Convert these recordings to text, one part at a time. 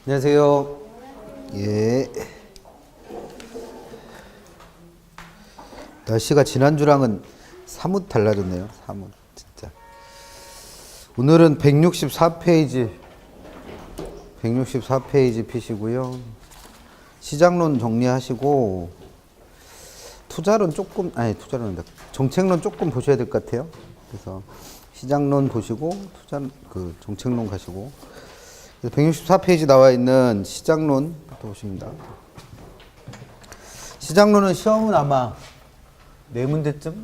안녕하세요. 예. 날씨가 지난주랑은 사뭇 달라졌네요. 사뭇 진짜. 오늘은 164페이지 피시고요. 시장론 정리하시고 투자론 조금 정책론 조금 보셔야 될 것 같아요. 그래서 시장론 보시고 정책론 가시고 164페이지 나와 있는 시장론부터 보십니다. 시장론은 시험은 아마 4문제쯤?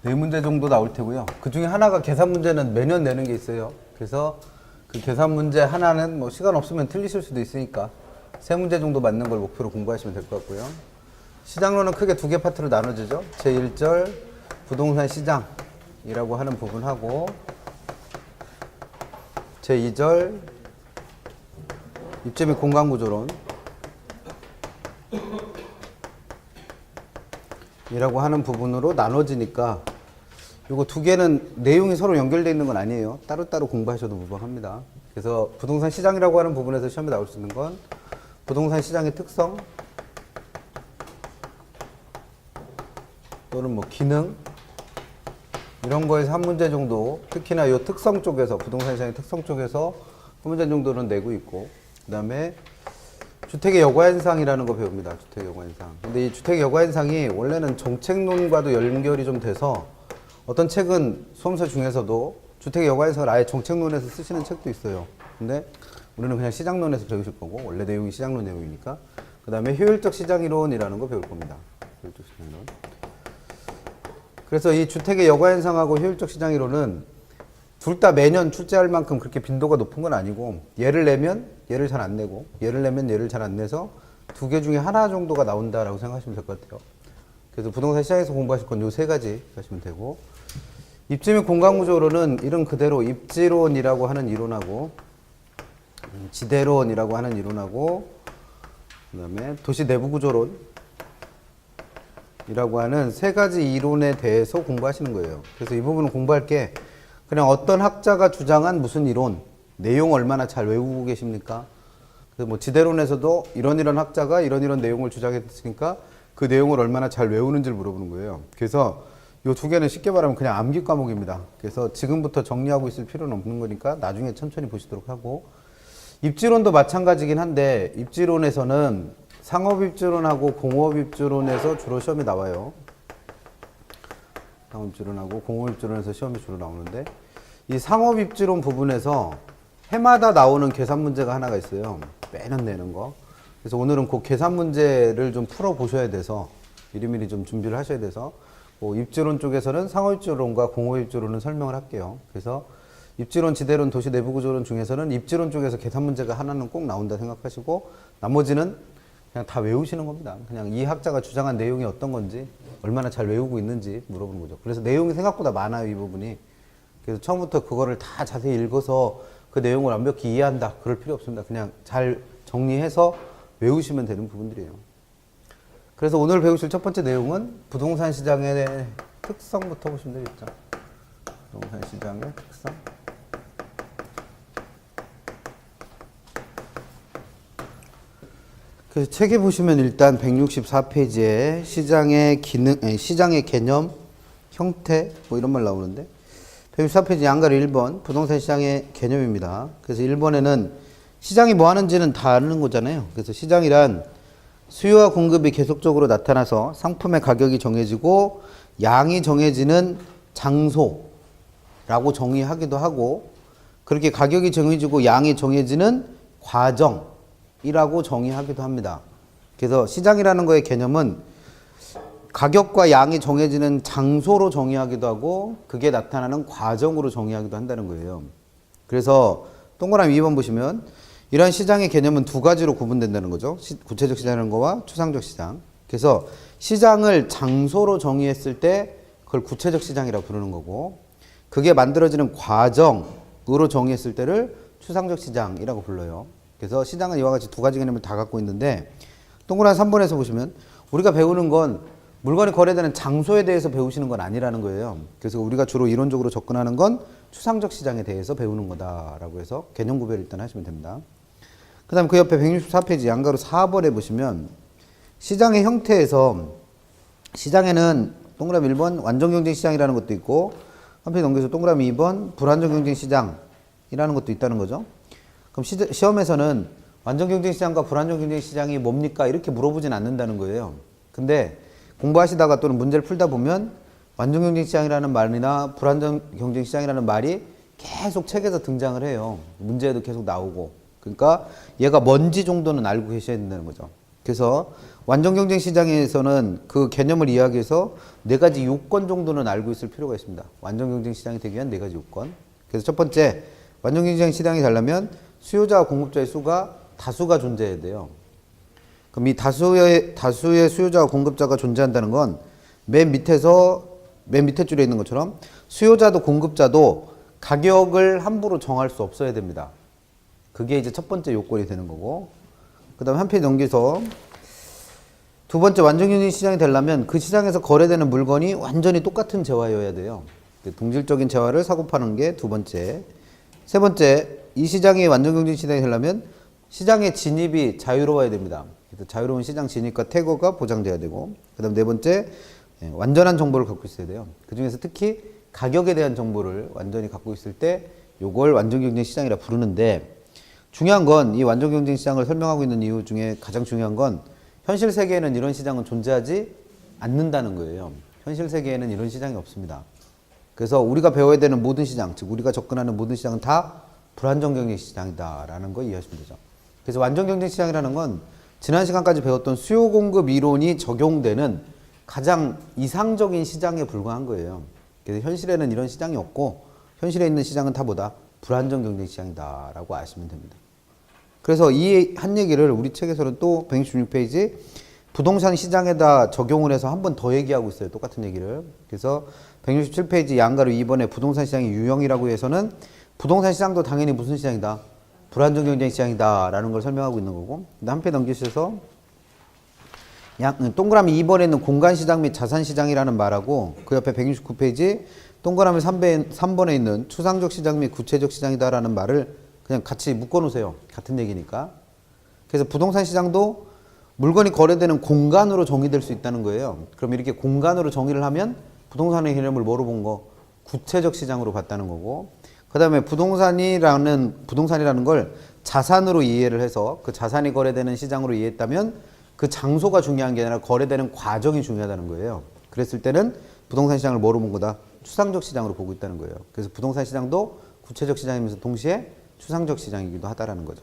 네 문제 정도 나올 테고요. 그 중에 하나가 계산 문제는 매년 내는 게 있어요. 그래서 그 계산 문제 하나는 뭐 시간 없으면 틀리실 수도 있으니까 3문제 정도 맞는 걸 목표로 공부하시면 될 것 같고요. 시장론은 크게 2개 파트로 나눠지죠. 제1절 부동산 시장이라고 하는 부분하고 제2절 입지 및 공간 구조론 이라고 하는 부분으로 나눠지니까 요거 2개는 내용이 서로 연결되어 있는 건 아니에요. 따로따로 공부하셔도 무방합니다. 그래서 부동산 시장이라고 하는 부분에서 시험에 나올 수 있는 건 부동산 시장의 특성 또는 뭐 기능 이런 거에서 한 문제 정도, 특히나 이 특성 쪽에서 부동산 시장의 특성 쪽에서 한 문제 정도는 내고 있고, 그 다음에 주택의 여과현상이라는 거 배웁니다. 주택의 여과현상. 근데 이 주택의 여과현상이 원래는 정책론과도 연결이 좀 돼서 어떤 책은 수험서 중에서도 주택의 여과현상을 아예 정책론에서 쓰시는 책도 있어요. 근데 우리는 그냥 시장론에서 배우실 거고, 원래 내용이 시장론 내용이니까. 그 다음에 효율적 시장이론이라는 거 배울 겁니다. 효율적 시장이론. 그래서 이 주택의 여과현상하고 효율적 시장이론은 둘 다 매년 출제할 만큼 그렇게 빈도가 높은 건 아니고, 얘를 내면 얘를 잘 안 내고, 얘를 내면 얘를 잘 안 내서 2개 중에 하나 정도가 나온다라고 생각하시면 될 것 같아요. 그래서 부동산 시장에서 공부하실 건 요 3가지 하시면 되고, 입지 및 공간 구조론은 이름 그대로 입지론이라고 하는 이론하고 지대론이라고 하는 이론하고 그 다음에 도시 내부 구조론 이라고 하는 3가지 이론에 대해서 공부하시는 거예요. 그래서 이 부분은 공부할 게 그냥 어떤 학자가 주장한 무슨 이론, 내용 얼마나 잘 외우고 계십니까? 그래서 뭐 지대론에서도 이런 학자가 이런 내용을 주장했으니까 그 내용을 얼마나 잘 외우는지를 물어보는 거예요. 그래서 이 2개는 쉽게 말하면 그냥 암기 과목입니다. 그래서 지금부터 정리하고 있을 필요는 없는 거니까 나중에 천천히 보시도록 하고, 입지론도 마찬가지긴 한데 입지론에서는 상업입지론하고 공업입지론에서 주로 시험이 나와요. 상업입지론하고 공업입지론에서 시험이 주로 나오는데, 이 상업입지론 부분에서 해마다 나오는 계산 문제가 하나가 있어요. 매년 내는 거. 그래서 오늘은 그 계산 문제를 좀 풀어보셔야 돼서 미리미리 좀 준비를 하셔야 돼서 입지론 쪽에서는 상업입지론과 공업입지론은 설명을 할게요. 그래서 입지론, 지대론, 도시 내부구조론 중에서는 입지론 쪽에서 계산 문제가 하나는 꼭 나온다 생각하시고, 나머지는 그냥 다 외우시는 겁니다. 그냥 이 학자가 주장한 내용이 어떤 건지, 얼마나 잘 외우고 있는지 물어보는 거죠. 그래서 내용이 생각보다 많아요, 이 부분이. 그래서 처음부터 그거를 다 자세히 읽어서 그 내용을 완벽히 이해한다, 그럴 필요 없습니다. 그냥 잘 정리해서 외우시면 되는 부분들이에요. 그래서 오늘 배우실 첫 번째 내용은 부동산 시장의 특성부터 보시면 되겠죠. 부동산 시장의 특성. 그래서 책에 보시면 일단 164페이지에 시장의 기능, 시장의 개념, 형태, 뭐 이런 말 나오는데, 164페이지 양가로 1번, 부동산 시장의 개념입니다. 그래서 1번에는 시장이 뭐 하는지는 다 아는 거잖아요. 그래서 시장이란 수요와 공급이 계속적으로 나타나서 상품의 가격이 정해지고 양이 정해지는 장소라고 정의하기도 하고, 그렇게 가격이 정해지고 양이 정해지는 과정이라고 정의하기도 합니다. 그래서 시장이라는 거의 개념은 가격과 양이 정해지는 장소로 정의하기도 하고, 그게 나타나는 과정으로 정의하기도 한다는 거예요. 그래서 동그라미 2번 보시면 이러한 시장의 개념은 2가지로 구분된다는 거죠. 구체적 시장이라는 거와 추상적 시장. 그래서 시장을 장소로 정의했을 때 그걸 구체적 시장이라고 부르는 거고, 그게 만들어지는 과정으로 정의했을 때를 추상적 시장이라고 불러요. 그래서 시장은 이와 같이 2가지 개념을 다 갖고 있는데, 동그라미 3번에서 보시면 우리가 배우는 건 물건이 거래되는 장소에 대해서 배우시는 건 아니라는 거예요. 그래서 우리가 주로 이론적으로 접근하는 건 추상적 시장에 대해서 배우는 거다라고 해서 개념 구별을 일단 하시면 됩니다. 그 다음 그 옆에 164페이지 양가로 4번에 보시면 시장의 형태에서 시장에는 동그라미 1번 완전경쟁시장이라는 것도 있고 한 페이지 넘겨서 동그라미 2번 불안전경쟁시장이라는 것도 있다는 거죠. 그럼 시험에서는 완전경쟁시장과 불안전경쟁시장이 뭡니까? 이렇게 물어보진 않는다는 거예요. 근데 공부하시다가 또는 문제를 풀다 보면 완전경쟁시장이라는 말이나 불안전경쟁시장이라는 말이 계속 책에서 등장을 해요. 문제에도 계속 나오고. 그러니까 얘가 뭔지 정도는 알고 계셔야 된다는 거죠. 그래서 완전경쟁시장에서는 그 개념을 이야기해서 4가지 요건 정도는 알고 있을 필요가 있습니다. 완전경쟁시장이 되기 위한 4가지 요건. 그래서 첫 번째, 완전경쟁시장이 되려면 수요자와 공급자의 수가 다수가 존재해야 돼요. 그럼 이 다수의 수요자와 공급자가 존재한다는 건 맨 밑에 줄에 있는 것처럼 수요자도 공급자도 가격을 함부로 정할 수 없어야 됩니다. 그게 이제 첫 번째 요건이 되는 거고, 그 다음에 한 페이지 넘겨서 두 번째 완전경쟁 시장이 되려면 그 시장에서 거래되는 물건이 완전히 똑같은 재화여야 돼요. 동질적인 재화를 사고 파는 게 두 번째. 세 번째, 이 시장이 완전경쟁 시장이 되려면 시장의 진입이 자유로워야 됩니다. 그래서 자유로운 시장 진입과 태거가 보장돼야 되고, 그 다음 네 번째, 완전한 정보를 갖고 있어야 돼요. 그 중에서 특히 가격에 대한 정보를 완전히 갖고 있을 때 요걸 완전경쟁 시장이라 부르는데, 중요한 건 이 완전경쟁 시장을 설명하고 있는 이유 중에 가장 중요한 건 현실 세계에는 이런 시장은 존재하지 않는다는 거예요. 현실 세계에는 이런 시장이 없습니다. 그래서 우리가 배워야 되는 모든 시장, 즉 우리가 접근하는 모든 시장은 다 불안전경쟁 시장이다라는 거 이해하시면 되죠. 그래서 완전경쟁 시장이라는 건 지난 시간까지 배웠던 수요 공급 이론이 적용되는 가장 이상적인 시장에 불과한 거예요. 그래서 현실에는 이런 시장이 없고 현실에 있는 시장은 다 뭐다? 불안전경쟁 시장이다라고 아시면 됩니다. 그래서 이 한 얘기를 우리 책에서는 또 166페이지 부동산 시장에다 적용을 해서 한 번 더 얘기하고 있어요. 똑같은 얘기를. 그래서 167페이지 양가로 2번에 부동산 시장의 유형이라고 해서는 부동산 시장도 당연히 무슨 시장이다? 불안전경쟁 시장이다 라는 걸 설명하고 있는 거고, 한 페이지 넘기셔서 동그라미 2번에 있는 공간시장 및 자산시장이라는 말하고 그 옆에 169페이지 동그라미 3번에 있는 추상적 시장 및 구체적 시장이다라는 말을 그냥 같이 묶어 놓으세요. 같은 얘기니까. 그래서 부동산 시장도 물건이 거래되는 공간으로 정의될 수 있다는 거예요. 그럼 이렇게 공간으로 정의를 하면 부동산의 개념을 뭐로 본 거? 구체적 시장으로 봤다는 거고, 그 다음에 부동산이라는 걸 자산으로 이해를 해서 그 자산이 거래되는 시장으로 이해했다면 그 장소가 중요한 게 아니라 거래되는 과정이 중요하다는 거예요. 그랬을 때는 부동산 시장을 뭐로 본 거다? 추상적 시장으로 보고 있다는 거예요. 그래서 부동산 시장도 구체적 시장이면서 동시에 추상적 시장이기도 하다라는 거죠.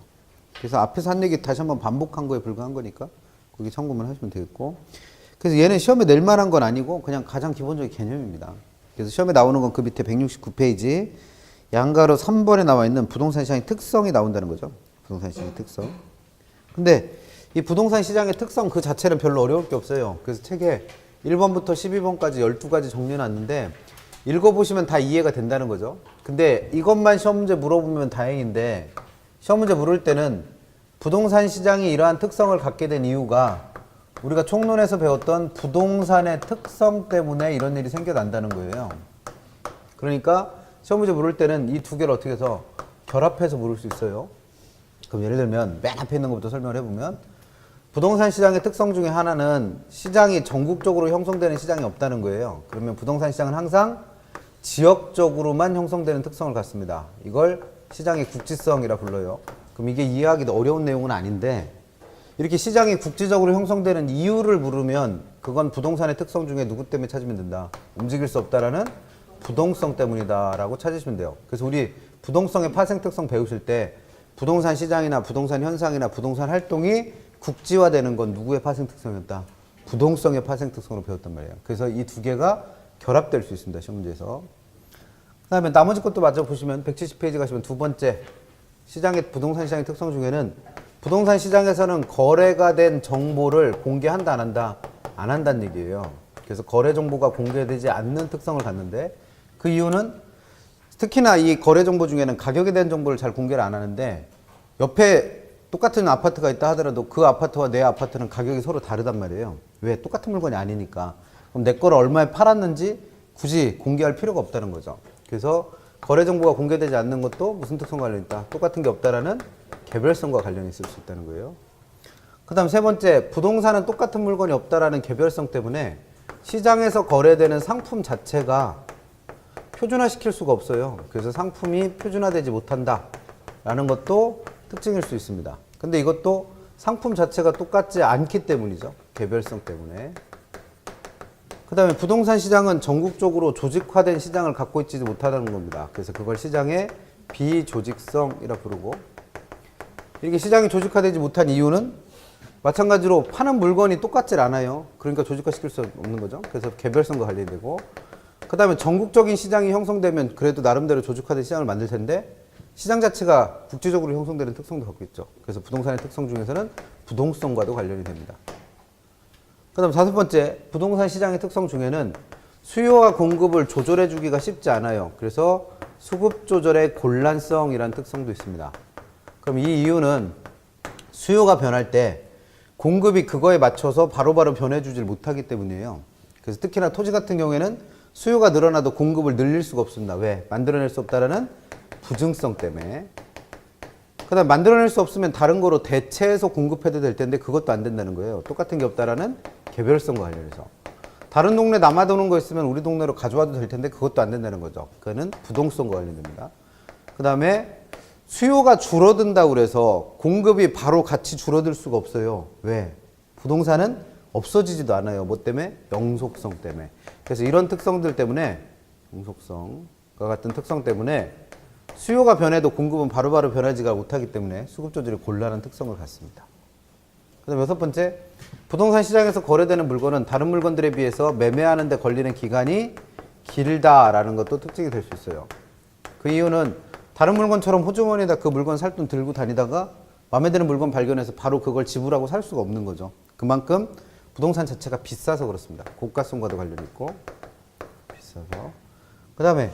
그래서 앞에서 한 얘기 다시 한번 반복한 거에 불과한 거니까 거기 참고만 하시면 되겠고, 그래서 얘는 시험에 낼 만한 건 아니고 그냥 가장 기본적인 개념입니다. 그래서 시험에 나오는 건 그 밑에 169페이지 양가로 3번에 나와 있는 부동산 시장의 특성이 나온다는 거죠. 부동산 시장의 특성. 근데 이 부동산 시장의 특성 그 자체는 별로 어려울 게 없어요. 그래서 책에 1번부터 12번까지 12가지 정리해놨는데 읽어보시면 다 이해가 된다는 거죠. 근데 이것만 시험 문제 물어보면 다행인데, 시험 문제 물을 때는 부동산 시장이 이러한 특성을 갖게 된 이유가 우리가 총론에서 배웠던 부동산의 특성 때문에 이런 일이 생겨난다는 거예요. 그러니까 시험 문제 물을 때는 이 두 개를 어떻게 해서 결합해서 물을 수 있어요. 그럼 예를 들면 맨 앞에 있는 것부터 설명을 해보면, 부동산 시장의 특성 중에 하나는 시장이 전국적으로 형성되는 시장이 없다는 거예요. 그러면 부동산 시장은 항상 지역적으로만 형성되는 특성을 갖습니다. 이걸 시장의 국지성이라 불러요. 그럼 이게 이해하기도 어려운 내용은 아닌데, 이렇게 시장이 국지적으로 형성되는 이유를 물으면 그건 부동산의 특성 중에 누구 때문에 찾으면 된다? 움직일 수 없다라는 부동성 때문이다 라고 찾으시면 돼요. 그래서 우리 부동성의 파생 특성 배우실 때 부동산 시장이나 부동산 현상이나 부동산 활동이 국지화되는 건 누구의 파생 특성이었다? 부동성의 파생 특성으로 배웠단 말이에요. 그래서 이 두 개가 결합될 수 있습니다. 시험 문제에서. 그 다음에 나머지 것도 마저 보시면 170페이지 가시면 두 번째 부동산 시장의 특성 중에는 부동산 시장에서는 거래가 된 정보를 공개한다 안 한다? 안 한다는 얘기예요. 그래서 거래 정보가 공개되지 않는 특성을 갖는데, 그 이유는 특히나 이 거래 정보 중에는 가격에 대한 정보를 잘 공개를 안 하는데 옆에 똑같은 아파트가 있다 하더라도 그 아파트와 내 아파트는 가격이 서로 다르단 말이에요. 왜? 똑같은 물건이 아니니까. 그럼 내 거를 얼마에 팔았는지 굳이 공개할 필요가 없다는 거죠. 그래서 거래 정보가 공개되지 않는 것도 무슨 특성과 관련이 있다? 똑같은 게 없다라는 개별성과 관련이 있을 수 있다는 거예요. 그 다음 세 번째, 부동산은 똑같은 물건이 없다라는 개별성 때문에 시장에서 거래되는 상품 자체가 표준화시킬 수가 없어요. 그래서 상품이 표준화되지 못한다라는 것도 특징일 수 있습니다. 근데 이것도 상품 자체가 똑같지 않기 때문이죠. 개별성 때문에. 그 다음에 부동산 시장은 전국적으로 조직화된 시장을 갖고 있지 못하다는 겁니다. 그래서 그걸 시장의 비조직성이라 부르고, 이렇게 시장이 조직화되지 못한 이유는 마찬가지로 파는 물건이 똑같질 않아요. 그러니까 조직화시킬 수 없는 거죠. 그래서 개별성과 관련되고, 그 다음에 전국적인 시장이 형성되면 그래도 나름대로 조직화된 시장을 만들 텐데 시장 자체가 국제적으로 형성되는 특성도 갖고 있죠. 그래서 부동산의 특성 중에서는 부동성과도 관련이 됩니다. 그 다음 다섯 번째, 부동산 시장의 특성 중에는 수요와 공급을 조절해 주기가 쉽지 않아요. 그래서 수급 조절의 곤란성이라는 특성도 있습니다. 그럼 이 이유는 수요가 변할 때 공급이 그거에 맞춰서 바로바로 변해주질 못하기 때문이에요. 그래서 특히나 토지 같은 경우에는 수요가 늘어나도 공급을 늘릴 수가 없습니다. 왜? 만들어낼 수 없다라는 부증성 때문에. 그 다음 만들어낼 수 없으면 다른 거로 대체해서 공급해도 될 텐데 그것도 안 된다는 거예요. 똑같은 게 없다라는 개별성과 관련해서. 다른 동네 남아도는 거 있으면 우리 동네로 가져와도 될 텐데 그것도 안 된다는 거죠. 그거는 부동성과 관련됩니다. 그 다음에 수요가 줄어든다고 그래서 공급이 바로 같이 줄어들 수가 없어요. 왜? 부동산은 없어지지도 않아요. 뭐 때문에? 영속성 때문에. 그래서 이런 특성들 때문에, 영속성과 같은 특성 때문에 수요가 변해도 공급은 바로바로 변하지가 못하기 때문에 수급 조절이 곤란한 특성을 갖습니다. 그 다음 여섯 번째, 부동산 시장에서 거래되는 물건은 다른 물건들에 비해서 매매하는 데 걸리는 기간이 길다라는 것도 특징이 될 수 있어요. 그 이유는 다른 물건처럼 호주머니에다 그 물건 살 돈 들고 다니다가 마음에 드는 물건 발견해서 바로 그걸 지불하고 살 수가 없는 거죠. 그만큼 부동산 자체가 비싸서 그렇습니다. 고가성과도 관련이 있고 비싸서. 그 다음에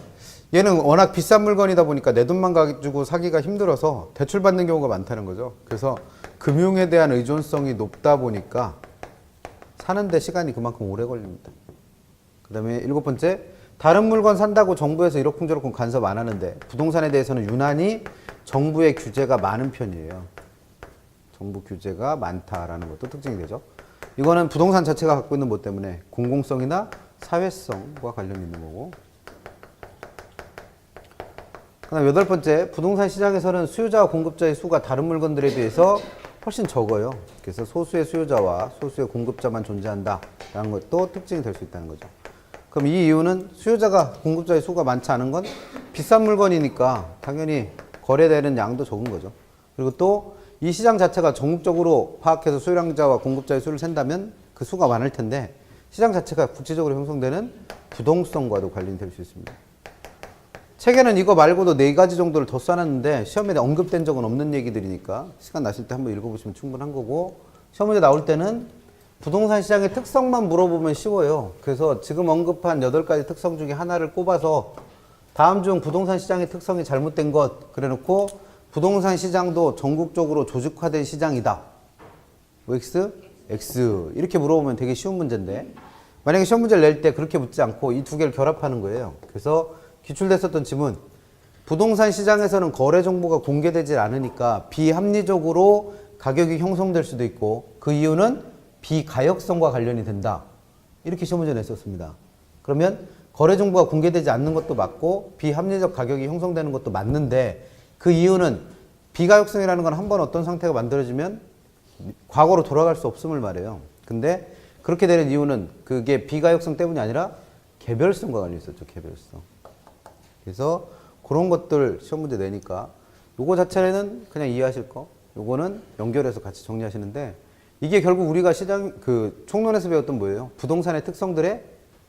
얘는 워낙 비싼 물건이다 보니까 내 돈만 가지고 사기가 힘들어서 대출받는 경우가 많다는 거죠. 그래서 금융에 대한 의존성이 높다 보니까 사는데 시간이 그만큼 오래 걸립니다. 그 다음에 일곱 번째, 다른 물건 산다고 정부에서 이러쿵저러쿵 간섭 안 하는데 부동산에 대해서는 유난히 정부의 규제가 많은 편이에요. 정부 규제가 많다라는 것도 특징이 되죠. 이거는 부동산 자체가 갖고 있는 뭐 때문에 공공성이나 사회성과 관련이 있는 거고. 그다음 여덟 번째, 부동산 시장에서는 수요자와 공급자의 수가 다른 물건들에 비해서 훨씬 적어요. 그래서 소수의 수요자와 소수의 공급자만 존재한다라는 것도 특징이 될 수 있다는 거죠. 그럼 이 이유는 수요자가 공급자의 수가 많지 않은 건 비싼 물건이니까 당연히 거래되는 양도 적은 거죠. 그리고 또 이 시장 자체가 전국적으로 파악해서 수요량자와 공급자의 수를 센다면 그 수가 많을 텐데 시장 자체가 국제적으로 형성되는 부동성과도 관련이 될 수 있습니다. 책에는 이거 말고도 네 가지 정도를 더 써놨는데 시험에 언급된 적은 없는 얘기들이니까 시간 나실 때 한번 읽어보시면 충분한 거고, 시험 문제 나올 때는 부동산 시장의 특성만 물어보면 쉬워요. 그래서 지금 언급한 8가지 특성 중에 하나를 꼽아서 다음 중 부동산 시장의 특성이 잘못된 것 그래놓고 부동산 시장도 전국적으로 조직화된 시장이다. X? X. 이렇게 물어보면 되게 쉬운 문제인데 만약에 시험 문제를 낼 때 그렇게 묻지 않고 이 두 개를 결합하는 거예요. 그래서 기출됐었던 질문, 부동산 시장에서는 거래 정보가 공개되지 않으니까 비합리적으로 가격이 형성될 수도 있고 그 이유는 비가역성과 관련이 된다. 이렇게 시험 문제 냈었습니다. 그러면 거래 정보가 공개되지 않는 것도 맞고 비합리적 가격이 형성되는 것도 맞는데 그 이유는 비가역성이라는 건 한 번 어떤 상태가 만들어지면 과거로 돌아갈 수 없음을 말해요. 근데 그렇게 되는 이유는 그게 비가역성 때문이 아니라 개별성과 관련이 있었죠. 개별성. 그래서 그런 것들 시험 문제 내니까 요거 자체는 그냥 이해하실 거, 요거는 연결해서 같이 정리하시는데 이게 결국 우리가 시장 총론에서 배웠던 뭐예요? 부동산의 특성들의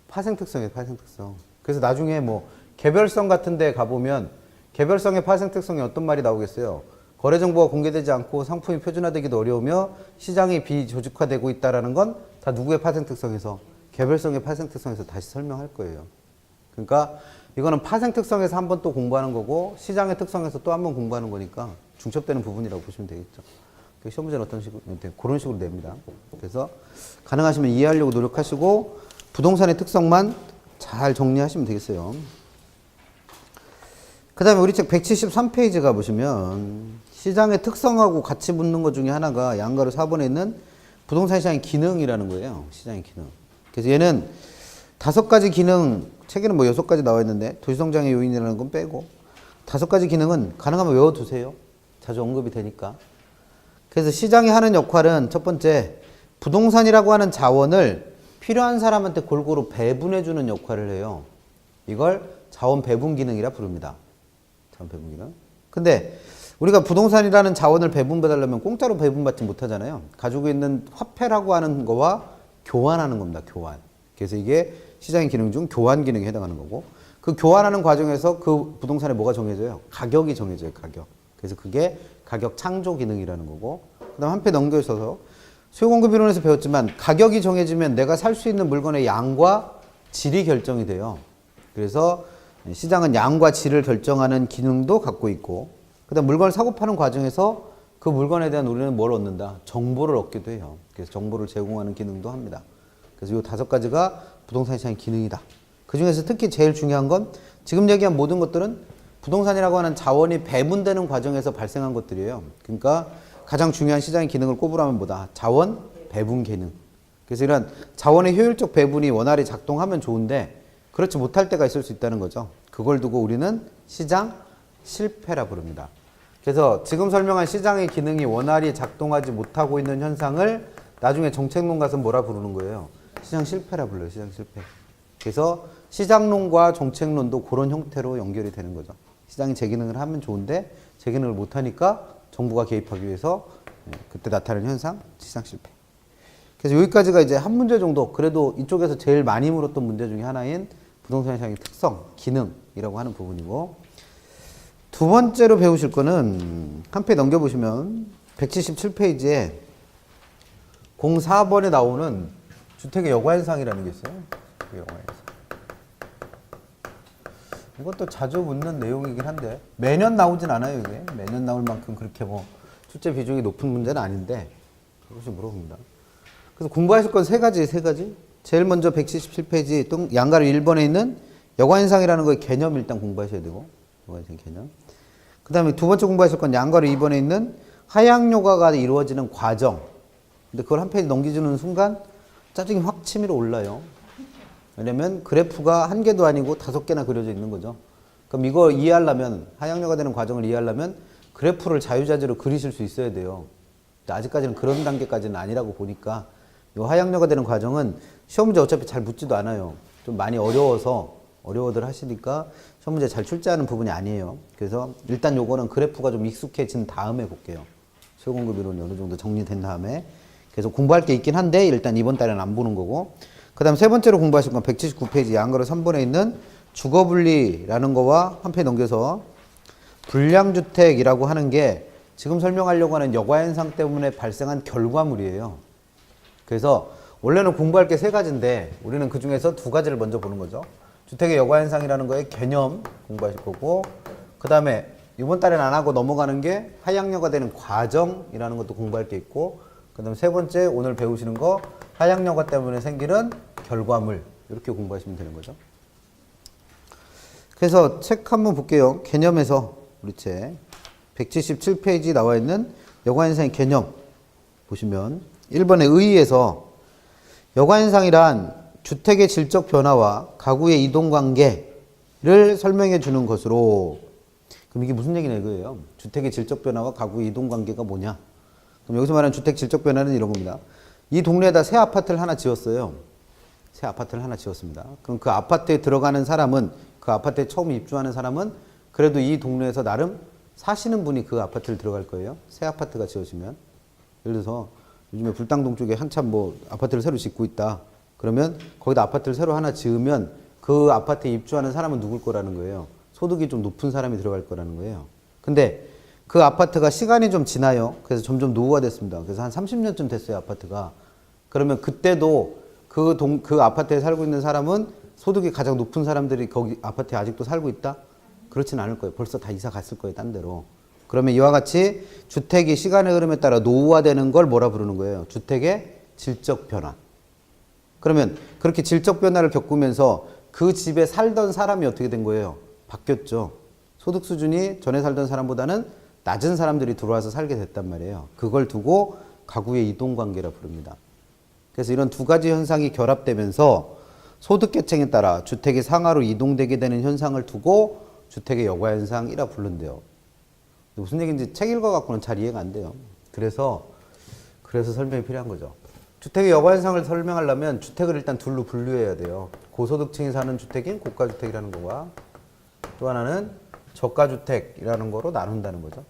파생 특성이에요. 파생 특성. 그래서 나중에 뭐 개별성 같은 데 가보면 개별성의 파생 특성이 어떤 말이 나오겠어요? 거래 정보가 공개되지 않고 상품이 표준화되기도 어려우며 시장이 비조직화되고 있다라는 건 다 누구의 파생 특성에서? 개별성의 파생 특성에서 다시 설명할 거예요. 그러니까 이거는 파생 특성에서 한 번 또 공부하는 거고 시장의 특성에서 또 한 번 공부하는 거니까 중첩되는 부분이라고 보시면 되겠죠. 시험 문제는 어떤 식으로, 그런 식으로 냅니다. 그래서 가능하시면 이해하려고 노력하시고 부동산의 특성만 잘 정리하시면 되겠어요. 그 다음에 우리 책 173페이지 가보시면 시장의 특성하고 같이 붙는 것 중에 하나가 양가로 4번에 있는 부동산 시장의 기능이라는 거예요. 시장의 기능. 그래서 얘는 5가지 기능, 책에는 뭐 6가지 나와 있는데 도시성장의 요인이라는 건 빼고 5가지 기능은 가능하면 외워두세요. 자주 언급이 되니까. 그래서 시장이 하는 역할은 첫 번째, 부동산이라고 하는 자원을 필요한 사람한테 골고루 배분해주는 역할을 해요. 이걸 자원 배분 기능이라 부릅니다. 자원 배분 기능. 근데 우리가 부동산이라는 자원을 배분받으려면 공짜로 배분받지 못하잖아요. 가지고 있는 화폐라고 하는 거와 교환하는 겁니다. 교환. 그래서 이게 시장의 기능 중 교환 기능에 해당하는 거고, 그 교환하는 과정에서 그 부동산에 뭐가 정해져요? 가격이 정해져요. 가격. 그래서 그게 가격 창조 기능이라는 거고, 그 다음 한 페 넘겨서서 수요공급 이론에서 배웠지만 가격이 정해지면 내가 살 수 있는 물건의 양과 질이 결정이 돼요. 그래서 시장은 양과 질을 결정하는 기능도 갖고 있고, 그 다음 물건을 사고 파는 과정에서 그 물건에 대한 우리는 뭘 얻는다? 정보를 얻기도 해요. 그래서 정보를 제공하는 기능도 합니다. 그래서 이 5가지가 부동산 시장의 기능이다. 그 중에서 특히 제일 중요한 건 지금 얘기한 모든 것들은 부동산이라고 하는 자원이 배분되는 과정에서 발생한 것들이에요. 그러니까 가장 중요한 시장의 기능을 꼽으라면 뭐다? 자원 배분 기능. 그래서 이런 자원의 효율적 배분이 원활히 작동하면 좋은데 그렇지 못할 때가 있을 수 있다는 거죠. 그걸 두고 우리는 시장 실패라 부릅니다. 그래서 지금 설명한 시장의 기능이 원활히 작동하지 못하고 있는 현상을 나중에 정책론 가서 뭐라 부르는 거예요? 시장 실패라 불러요. 시장 실패. 그래서 시장론과 정책론도 그런 형태로 연결이 되는 거죠. 시장이 제 기능을 하면 좋은데 제 기능을 못하니까 정부가 개입하기 위해서 그때 나타나는 현상, 시장 실패. 그래서 여기까지가 이제 한 문제 정도, 그래도 이쪽에서 제일 많이 물었던 문제 중에 하나인 부동산 시장의 특성, 기능이라고 하는 부분이고, 두 번째로 배우실 거는 한 페이지 넘겨보시면 177페이지에 04번에 나오는 주택의 여과현상이라는 게 있어요. 여과현상. 이것도 자주 묻는 내용이긴 한데 매년 나오진 않아요. 이게 매년 나올 만큼 그렇게 뭐 출제 비중이 높은 문제는 아닌데 그것이 물어봅니다. 그래서 공부하실 건 3가지. 제일 먼저 177페이지 양가로 1번에 있는 여과현상이라는 거의 개념 일단 공부하셔야 되고, 여과현상 개념. 그 다음에 두 번째 공부하실 건 양가로 2번에 있는 하향요가가 이루어지는 과정. 근데 그걸 한 페이지 넘기주는 순간 짜증이 확 치밀어 올라요. 왜냐면 그래프가 1개도 아니고 5개나 그려져 있는 거죠. 그럼 이거 이해하려면, 하향요가 되는 과정을 이해하려면 그래프를 자유자재로 그리실 수 있어야 돼요. 근데 아직까지는 그런 단계까지는 아니라고 보니까 이 하향요가 되는 과정은 시험 문제 어차피 잘 묻지도 않아요. 좀 많이 어려워들 하시니까 시험 문제 잘 출제하는 부분이 아니에요. 그래서 일단 요거는 그래프가 좀 익숙해진 다음에 볼게요. 수요공급 이론이 어느 정도 정리된 다음에. 그래서 공부할 게 있긴 한데 일단 이번 달에는 안 보는 거고, 그 다음 세 번째로 공부하실 건 179페이지 양가로 3번에 있는 주거분리라는 거와 한 페이지 넘겨서 불량주택이라고 하는 게 지금 설명하려고 하는 여과현상 때문에 발생한 결과물이에요. 그래서 원래는 공부할 게 3가지인데 우리는 그 중에서 2가지를 먼저 보는 거죠. 주택의 여과현상이라는 거의 개념 공부하실 거고, 그 다음에 이번 달에는 안 하고 넘어가는 게 하향요가 되는 과정이라는 것도 공부할 게 있고, 그 다음 세 번째 오늘 배우시는 거 하향요가 때문에 생기는 결과물, 이렇게 공부하시면 되는 거죠. 그래서 책 한번 볼게요. 개념에서 우리 책 177페이지 나와 있는 여과현상의 개념 보시면 1번에 의의에서 여과현상이란 주택의 질적 변화와 가구의 이동관계를 설명해 주는 것으로. 그럼 이게 무슨 얘기냐 이거예요. 주택의 질적 변화와 가구의 이동관계가 뭐냐. 그럼 여기서 말하는 주택 질적 변화는 이런 겁니다. 이 동네에다 새 아파트를 하나 지었어요. 새 아파트를 하나 지었습니다. 그럼 그 아파트에 들어가는 사람은, 그 아파트에 처음 입주하는 사람은 그래도 이 동네에서 나름 사시는 분이 그 아파트를 들어갈 거예요. 새 아파트가 지어지면. 예를 들어서 요즘에 불당동 쪽에 한참 뭐 아파트를 새로 짓고 있다. 그러면 거기다 아파트를 새로 하나 지으면 그 아파트에 입주하는 사람은 누굴 거라는 거예요. 소득이 좀 높은 사람이 들어갈 거라는 거예요. 근데 그 아파트가 시간이 좀 지나요. 그래서 점점 노후가 됐습니다. 그래서 한 30년쯤 됐어요, 아파트가. 그러면 그때도 그 아파트에 살고 있는 사람은 소득이 가장 높은 사람들이 거기 아파트에 아직도 살고 있다? 그렇진 않을 거예요. 벌써 다 이사 갔을 거예요, 딴 데로. 그러면 이와 같이 주택이 시간의 흐름에 따라 노후화되는 걸 뭐라 부르는 거예요? 주택의 질적 변화. 그러면 그렇게 질적 변화를 겪으면서 그 집에 살던 사람이 어떻게 된 거예요? 바뀌었죠. 소득 수준이 전에 살던 사람보다는 낮은 사람들이 들어와서 살게 됐단 말이에요. 그걸 두고 가구의 이동관계라 부릅니다. 그래서 이런 두 가지 현상이 결합되면서 소득계층에 따라 주택이 상하로 이동되게 되는 현상을 두고 주택의 여과현상이라 부른대요. 무슨 얘기인지 책 읽어갖고는 잘 이해가 안 돼요. 그래서 설명이 필요한 거죠. 주택의 여과현상을 설명하려면 주택을 일단 둘로 분류해야 돼요. 고소득층이 사는 주택인 고가주택이라는 거와 또 하나는 저가주택이라는 거로 나눈다는 거죠.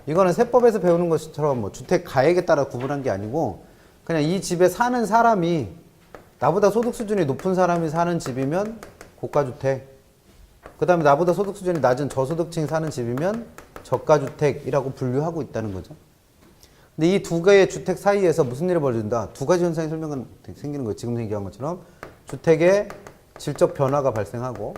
이거는 세법에서 배우는 것처럼 뭐 주택 가액에 따라 구분한 게 아니고 그냥 이 집에 사는 사람이 나보다 소득 수준이 높은 사람이 사는 집이면 고가주택, 그 다음에 나보다 소득 수준이 낮은 저소득층이 사는 집이면 저가주택이라고 분류하고 있다는 거죠. 근데 이 두 개의 주택 사이에서 무슨 일이 벌어진다? 두 가지 현상이 생기는 거예요. 지금 얘기한 것처럼 주택의 질적 변화가 발생하고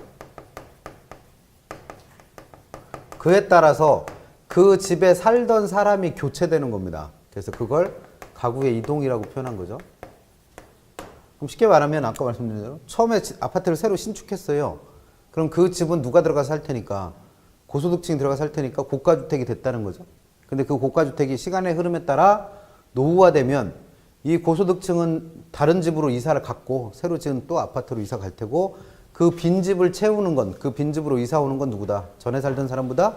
그에 따라서 그 집에 살던 사람이 교체되는 겁니다. 그래서 그걸 가구의 이동이라고 표현한 거죠. 그럼 쉽게 말하면 아까 말씀드린 대로 처음에 아파트를 새로 신축했어요. 그럼 그 집은 누가 들어가서 살 테니까 고소득층이 들어가서 살 테니까 고가주택이 됐다는 거죠. 근데 그 고가주택이 시간의 흐름에 따라 노후화되면 이 고소득층은 다른 집으로 이사를 갔고 새로 지은 또 아파트로 이사 갈 테고 그 빈집을 채우는 건, 그 빈집으로 이사 오는 건 누구다? 전에 살던 사람보다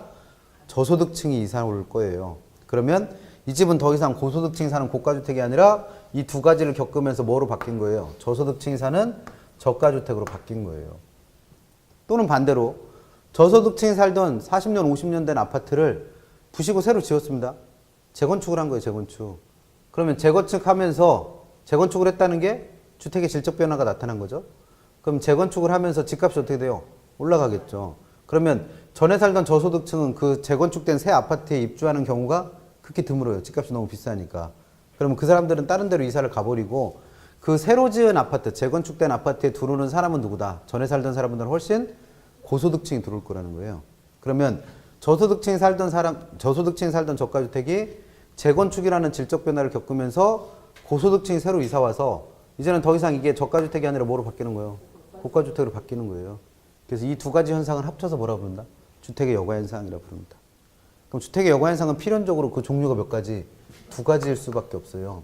저소득층이 이사 올 거예요. 그러면 이 집은 더 이상 고소득층이 사는 고가주택이 아니라 이 두 가지를 겪으면서 뭐로 바뀐 거예요? 저소득층이 사는 저가주택으로 바뀐 거예요. 또는 반대로 저소득층이 살던 40년, 50년 된 아파트를 부시고 새로 지었습니다. 재건축을 한 거예요, 재건축. 그러면 재건축하면서 재건축을 했다는 게 주택의 질적 변화가 나타난 거죠. 그럼 재건축을 하면서 집값이 어떻게 돼요? 올라가겠죠. 그러면 전에 살던 저소득층은 그 재건축된 새 아파트에 입주하는 경우가 극히 드물어요. 집값이 너무 비싸니까. 그러면 그 사람들은 다른 데로 이사를 가버리고 그 새로 지은 아파트, 재건축된 아파트에 들어오는 사람은 누구다? 전에 살던 사람보다는 훨씬 고소득층이 들어올 거라는 거예요. 그러면 저소득층이 살던 저가주택이 재건축이라는 질적 변화를 겪으면서 고소득층이 새로 이사 와서 이제는 더 이상 이게 저가주택이 아니라 뭐로 바뀌는 거예요? 고가주택으로 바뀌는 거예요. 그래서 이 두 가지 현상을 합쳐서 뭐라 부른다? 주택의 여과현상이라고 부릅니다. 그럼 주택의 여과현상은 필연적으로 그 종류가 몇 가지? 두 가지일 수밖에 없어요.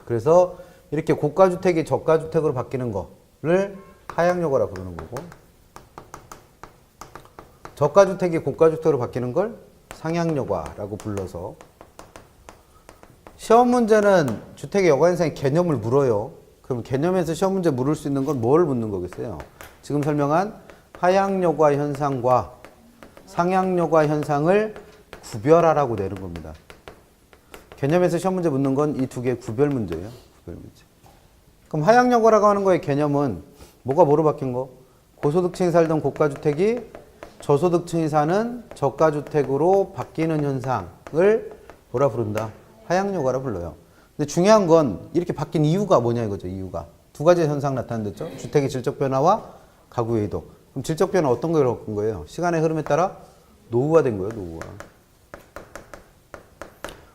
그래서 이렇게 고가주택이 저가주택으로 바뀌는 거를 하향여과라 부르는 거고 저가주택이 고가주택으로 바뀌는 걸 상향여과라고 불러서 시험 문제는 주택의 여과현상의 개념을 물어요. 그럼 개념에서 시험 문제 물을 수 있는 건 뭘 묻는 거겠어요? 지금 설명한 하향여과 현상과 상향여과 현상을 구별하라고 내는 겁니다. 개념에서 시험 문제 묻는 건 이 두 개의 구별 문제예요. 구별 문제. 그럼 하향여과라고 하는 거의 개념은 뭐가 뭐로 바뀐 거? 고소득층이 살던 고가주택이 저소득층이 사는 저가주택으로 바뀌는 현상을 뭐라 부른다? 하향여과라 불러요. 근데 중요한 건 이렇게 바뀐 이유가 뭐냐 이거죠. 이유가. 두 가지 현상 나타났죠. 주택의 질적 변화와 가구의 이동. 그럼 질적 변화 어떤 걸 겪은 거예요? 시간의 흐름에 따라 노후화된 거예요. 노후화.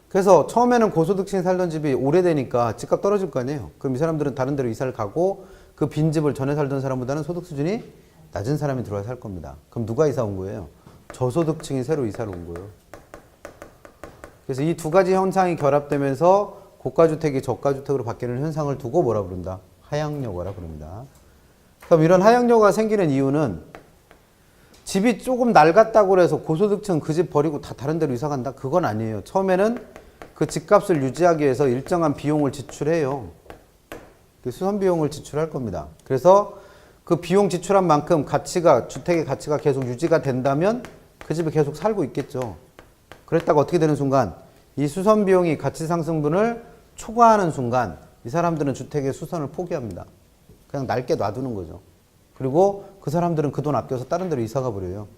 그래서 처음에는 고소득층이 살던 집이 오래되니까 집값 떨어질 거 아니에요. 그럼 이 사람들은 다른 데로 이사를 가고 그 빈집을 전에 살던 사람보다는 소득 수준이 낮은 사람이 들어와 살 겁니다. 그럼 누가 이사 온 거예요? 저소득층이 새로 이사를 온 거예요. 그래서 이 두 가지 현상이 결합되면서 고가주택이 저가주택으로 바뀌는 현상을 두고 뭐라 부른다? 하향여과라 부릅니다. 그럼 이런 하향여과가 생기는 이유는 집이 조금 낡았다고 해서 고소득층 그 집 버리고 다 다른 데로 이사 간다? 그건 아니에요. 처음에는 그 집값을 유지하기 위해서 일정한 비용을 지출해요. 수선 비용을 지출할 겁니다. 그래서 그 비용 지출한 만큼 주택의 가치가 계속 유지가 된다면 그 집에 계속 살고 있겠죠. 그랬다가 어떻게 되는 순간 이 수선 비용이 가치 상승분을 초과하는 순간 이 사람들은 주택의 수선을 포기합니다. 그냥 낡게 놔두는 거죠. 그리고 그 사람들은 그 돈 아껴서 다른 데로 이사 가버려요.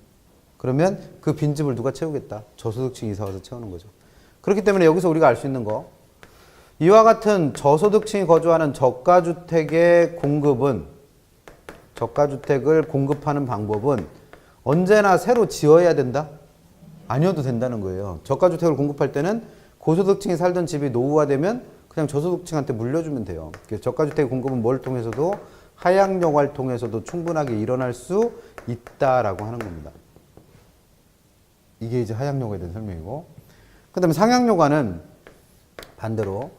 그러면 그 빈집을 누가 채우겠다? 저소득층이 이사 와서 채우는 거죠. 그렇기 때문에 여기서 우리가 알 수 있는 거 이와 같은 저소득층이 거주하는 저가주택의 공급은 저가주택을 공급하는 방법은 언제나 새로 지어야 된다? 아니어도 된다는 거예요. 저가주택을 공급할 때는 고소득층이 살던 집이 노후화되면 그냥 저소득층한테 물려주면 돼요. 그래서 저가주택 공급은 뭘 통해서도 하향여가를 통해서도 충분하게 일어날 수 있다라고 하는 겁니다. 이게 이제 하향여가에 대한 설명이고, 그 다음에 상향여가는 반대로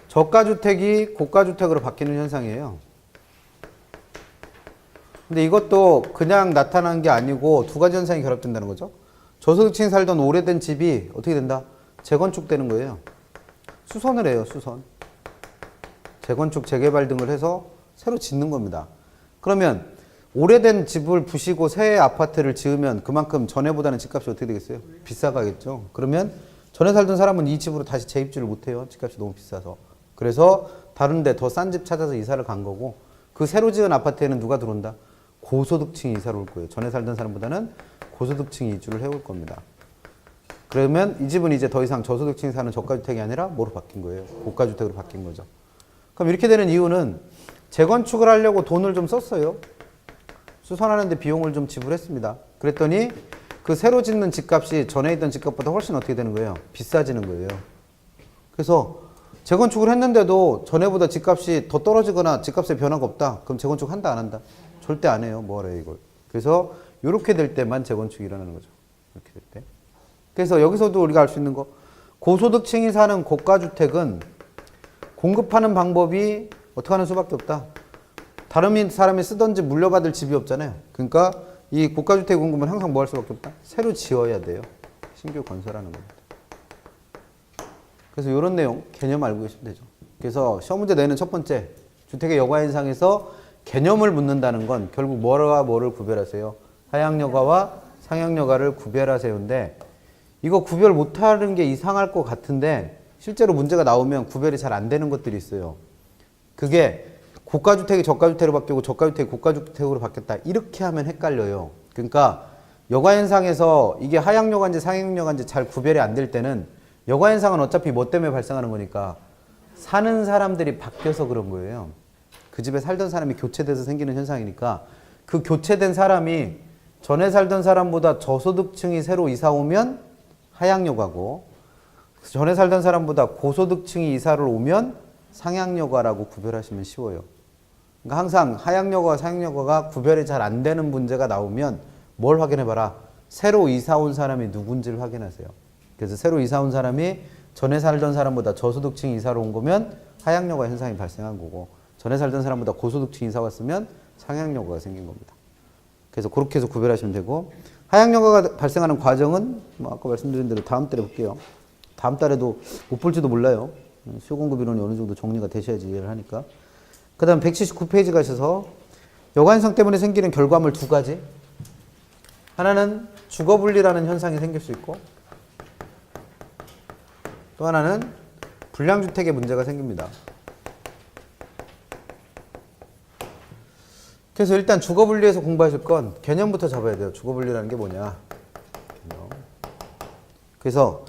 저가주택이 고가주택으로 바뀌는 현상이에요. 근데 이것도 그냥 나타난 게 아니고 두 가지 현상이 결합된다는 거죠. 저소득층이 살던 오래된 집이 어떻게 된다? 재건축되는 거예요. 수선을 해요, 수선. 재건축, 재개발 등을 해서 새로 짓는 겁니다. 그러면 오래된 집을 부시고 새 아파트를 지으면 그만큼 전에보다는 집값이 어떻게 되겠어요? 비싸가겠죠. 그러면 전에 살던 사람은 이 집으로 다시 재입주를 못해요. 집값이 너무 비싸서. 그래서 다른 데 더 싼 집 찾아서 이사를 간 거고, 그 새로 지은 아파트에는 누가 들어온다? 고소득층이 이사를 올 거예요. 전에 살던 사람보다는 고소득층이 이주를 해올 겁니다. 그러면 이 집은 이제 더 이상 저소득층이 사는 저가주택이 아니라 뭐로 바뀐 거예요? 고가주택으로 바뀐 거죠. 그럼 이렇게 되는 이유는 재건축을 하려고 돈을 좀 썼어요. 수선하는데 비용을 좀 지불했습니다. 그랬더니 그 새로 짓는 집값이 전에 있던 집값보다 훨씬 어떻게 되는 거예요? 비싸지는 거예요. 그래서 재건축을 했는데도 전에보다 집값이 더 떨어지거나 집값에 변화가 없다. 그럼 재건축 한다 안 한다? 절대 안 해요. 뭐하래 이걸. 그래서 이렇게 될 때만 재건축이 일어나는 거죠. 이렇게 될 때. 그래서 여기서도 우리가 알 수 있는 거, 고소득층이 사는 고가주택은 공급하는 방법이 어떻게 하는 수밖에 없다. 다른 사람이 쓰던 집 물려받을 집이 없잖아요. 그러니까 이 고가주택 공급은 항상 뭐 할 수밖에 없다. 새로 지어야 돼요. 신규 건설하는 겁니다. 그래서 이런 내용 개념 알고 계시면 되죠. 그래서 시험 문제 내는 첫 번째, 주택의 여가현상에서 개념을 묻는다는 건 결국 뭐와 뭐를 구별하세요? 하향여가와 상향여가를 구별하세요인데, 이거 구별 못하는 게 이상할 것 같은데 실제로 문제가 나오면 구별이 잘 안 되는 것들이 있어요. 그게 고가주택이 저가주택으로 바뀌고 저가주택이 고가주택으로 바뀌었다, 이렇게 하면 헷갈려요. 그러니까 여가현상에서 이게 하향여가인지 상향여가인지 잘 구별이 안 될 때는, 여가현상은 어차피 뭐 때문에 발생하는 거니까 사는 사람들이 바뀌어서 그런 거예요. 그 집에 살던 사람이 교체돼서 생기는 현상이니까, 그 교체된 사람이 전에 살던 사람보다 저소득층이 새로 이사 오면 하향여가고, 전에 살던 사람보다 고소득층이 이사를 오면 상향여가라고 구별하시면 쉬워요. 그러니까 항상 하향여가와 상향여가가 구별이 잘 안 되는 문제가 나오면 뭘 확인해봐라? 새로 이사 온 사람이 누군지를 확인하세요. 그래서 새로 이사 온 사람이 전에 살던 사람보다 저소득층이 이사를 온 거면 하향여가 현상이 발생한 거고, 전에 살던 사람보다 고소득층이 이사 왔으면 상향여가가 생긴 겁니다. 그래서 그렇게 해서 구별하시면 되고, 하향여가가 발생하는 과정은 뭐 아까 말씀드린 대로 다음 달에 볼게요. 다음 달에도 못 볼지도 몰라요. 수요공급 이론이 어느 정도 정리가 되셔야지 이해를 하니까. 그 다음 179페이지 가셔서 여가현상 때문에 생기는 결과물 두 가지. 하나는 주거분리라는 현상이 생길 수 있고, 또 하나는 불량주택의 문제가 생깁니다. 그래서 일단 주거분리에서 공부하실 건 개념부터 잡아야 돼요. 주거분리라는 게 뭐냐. 개념. 그래서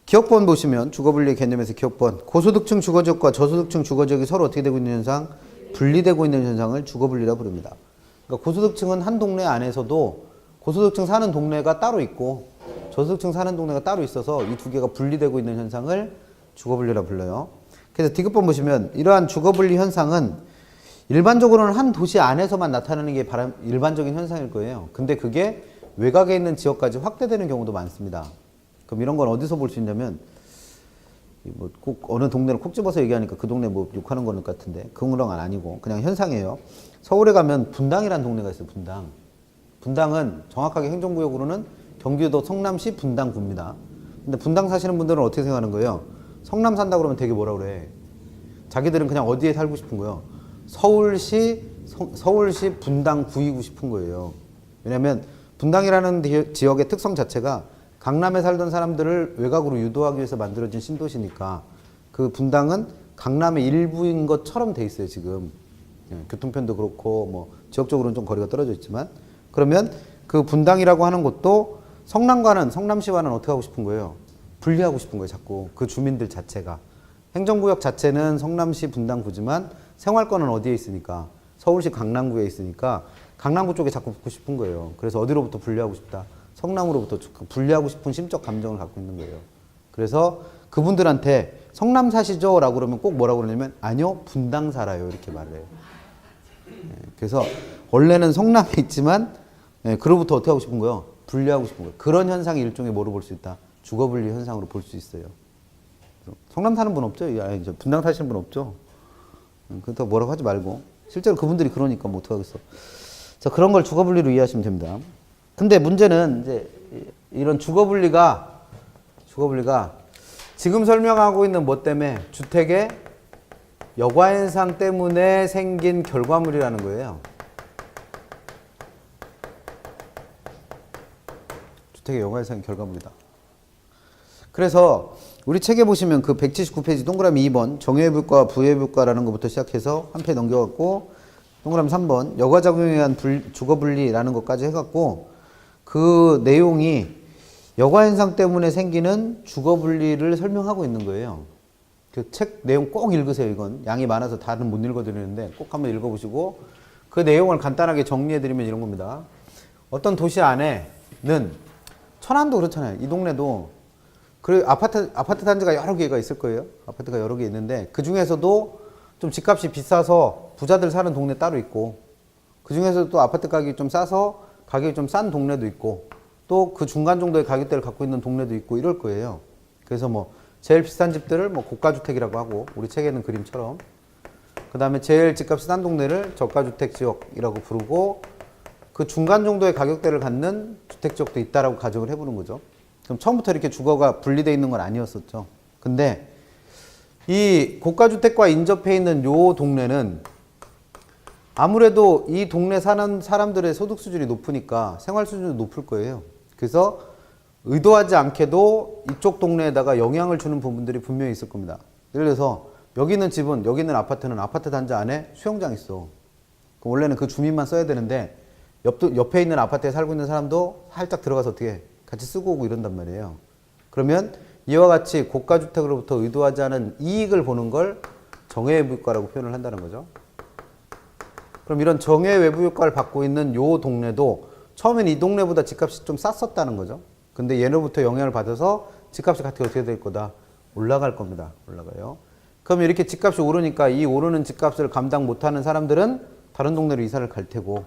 기억본 보시면 주거분리의 개념에서 기억본, 고소득층 주거지역과 저소득층 주거지역이 서로 어떻게 되고 있는 현상? 분리되고 있는 현상을 주거분리라고 부릅니다. 그러니까 고소득층은 한 동네 안에서도 고소득층 사는 동네가 따로 있고 저소득층 사는 동네가 따로 있어서 이 두 개가 분리되고 있는 현상을 주거분리라고 불러요. 그래서 디귿본 보시면 이러한 주거분리 현상은 일반적으로는 한 도시 안에서만 나타나는 게 일반적인 현상일 거예요. 근데 그게 외곽에 있는 지역까지 확대되는 경우도 많습니다. 그럼 이런 건 어디서 볼 수 있냐면, 뭐 꼭 어느 동네를 콕 집어서 얘기하니까 그 동네 뭐 욕하는 거는 같은데, 그런 건 아니고 그냥 현상이에요. 서울에 가면 분당이라는 동네가 있어요. 분당. 분당은 정확하게 행정구역으로는 경기도 성남시 분당구입니다. 근데 분당 사시는 분들은 어떻게 생각하는 거예요? 성남 산다 그러면 되게 뭐라 그래? 자기들은 그냥 어디에 살고 싶은 거예요? 서울시 분당구이고 싶은 거예요. 왜냐면 분당이라는 지역의 특성 자체가 강남에 살던 사람들을 외곽으로 유도하기 위해서 만들어진 신도시니까, 그 분당은 강남의 일부인 것처럼 돼 있어요, 지금. 교통편도 그렇고, 뭐, 지역적으로는 좀 거리가 떨어져 있지만. 그러면 그 분당이라고 하는 곳도 성남시와는 어떻게 하고 싶은 거예요? 분리하고 싶은 거예요, 자꾸. 그 주민들 자체가. 행정구역 자체는 성남시 분당구지만 생활권은 어디에 있으니까? 서울시 강남구에 있으니까 강남구 쪽에 자꾸 붙고 싶은 거예요. 그래서 어디로부터 분리하고 싶다? 성남으로부터 분리하고 싶은 심적 감정을 갖고 있는 거예요. 그래서 그분들한테 성남 사시죠? 라고 그러면 꼭 뭐라고 그러냐면 아니요, 분당 살아요. 이렇게 말을 해요. 그래서 원래는 성남에 있지만 그로부터 어떻게 하고 싶은 거예요? 분리하고 싶은 거예요. 그런 현상이 일종의 뭐로 볼 수 있다? 주거분리 현상으로 볼 수 있어요. 성남 사는 분 없죠? 아니, 분당 사시는 분 없죠? 그렇다고 뭐라고 하지 말고. 실제로 그분들이 그러니까 뭐 어떡하겠어. 자, 그런 걸 주거분리로 이해하시면 됩니다. 근데 문제는 이제 이런 주거분리가 지금 설명하고 있는 뭐 때문에 주택의 여과현상 때문에 생긴 결과물이라는 거예요. 주택의 여과현상의 결과물이다. 그래서 우리 책에 보시면 그 179페이지 동그라미 2번 정외부과 부외부과라는 것부터 시작해서 한 페이지 넘겨갖고 동그라미 3번 여과작용에 의한 주거분리라는 것까지 해갖고 그 내용이 여과현상 때문에 생기는 주거분리를 설명하고 있는 거예요. 그 책 내용 꼭 읽으세요. 이건 양이 많아서 다는 못 읽어드리는데 꼭 한번 읽어보시고 그 내용을 간단하게 정리해드리면 이런 겁니다. 어떤 도시 안에는 천안도 그렇잖아요. 이 동네도 그 아파트 단지가 여러 개가 있을 거예요. 아파트가 여러 개 있는데 그 중에서도 좀 집값이 비싸서 부자들 사는 동네 따로 있고 그 중에서도 또 아파트 가격이 좀 싸서 가격이 좀 싼 동네도 있고 또 그 중간 정도의 가격대를 갖고 있는 동네도 있고 이럴 거예요. 그래서 뭐 제일 비싼 집들을 뭐 고가주택이라고 하고 우리 책에는 그림처럼 그 다음에 제일 집값이 싼 동네를 저가주택 지역이라고 부르고 그 중간 정도의 가격대를 갖는 주택 지역도 있다라고 가정을 해보는 거죠. 그럼 처음부터 이렇게 주거가 분리되어 있는 건 아니었었죠. 근데 이 고가주택과 인접해 있는 요 동네는 아무래도 이 동네 사는 사람들의 소득 수준이 높으니까 생활 수준도 높을 거예요. 그래서 의도하지 않게도 이쪽 동네에다가 영향을 주는 부분들이 분명히 있을 겁니다. 예를 들어서 여기 있는 집은, 여기 있는 아파트는 아파트 단지 안에 수영장 있어. 원래는 그 주민만 써야 되는데 옆에 있는 아파트에 살고 있는 사람도 살짝 들어가서 어떻게 같이 쓰고 오고 이런단 말이에요. 그러면 이와 같이 고가주택으로부터 의도하지 않은 이익을 보는 걸 정외외부효과라고 표현을 한다는 거죠. 그럼 이런 정외외부효과를 받고 있는 요 동네도 처음엔 이 동네보다 집값이 좀 쌌었다는 거죠. 근데 얘로부터 영향을 받아서 집값이 같이 어떻게 될 거다? 올라갈 겁니다. 올라가요. 그럼 이렇게 집값이 오르니까 이 오르는 집값을 감당 못하는 사람들은 다른 동네로 이사를 갈 테고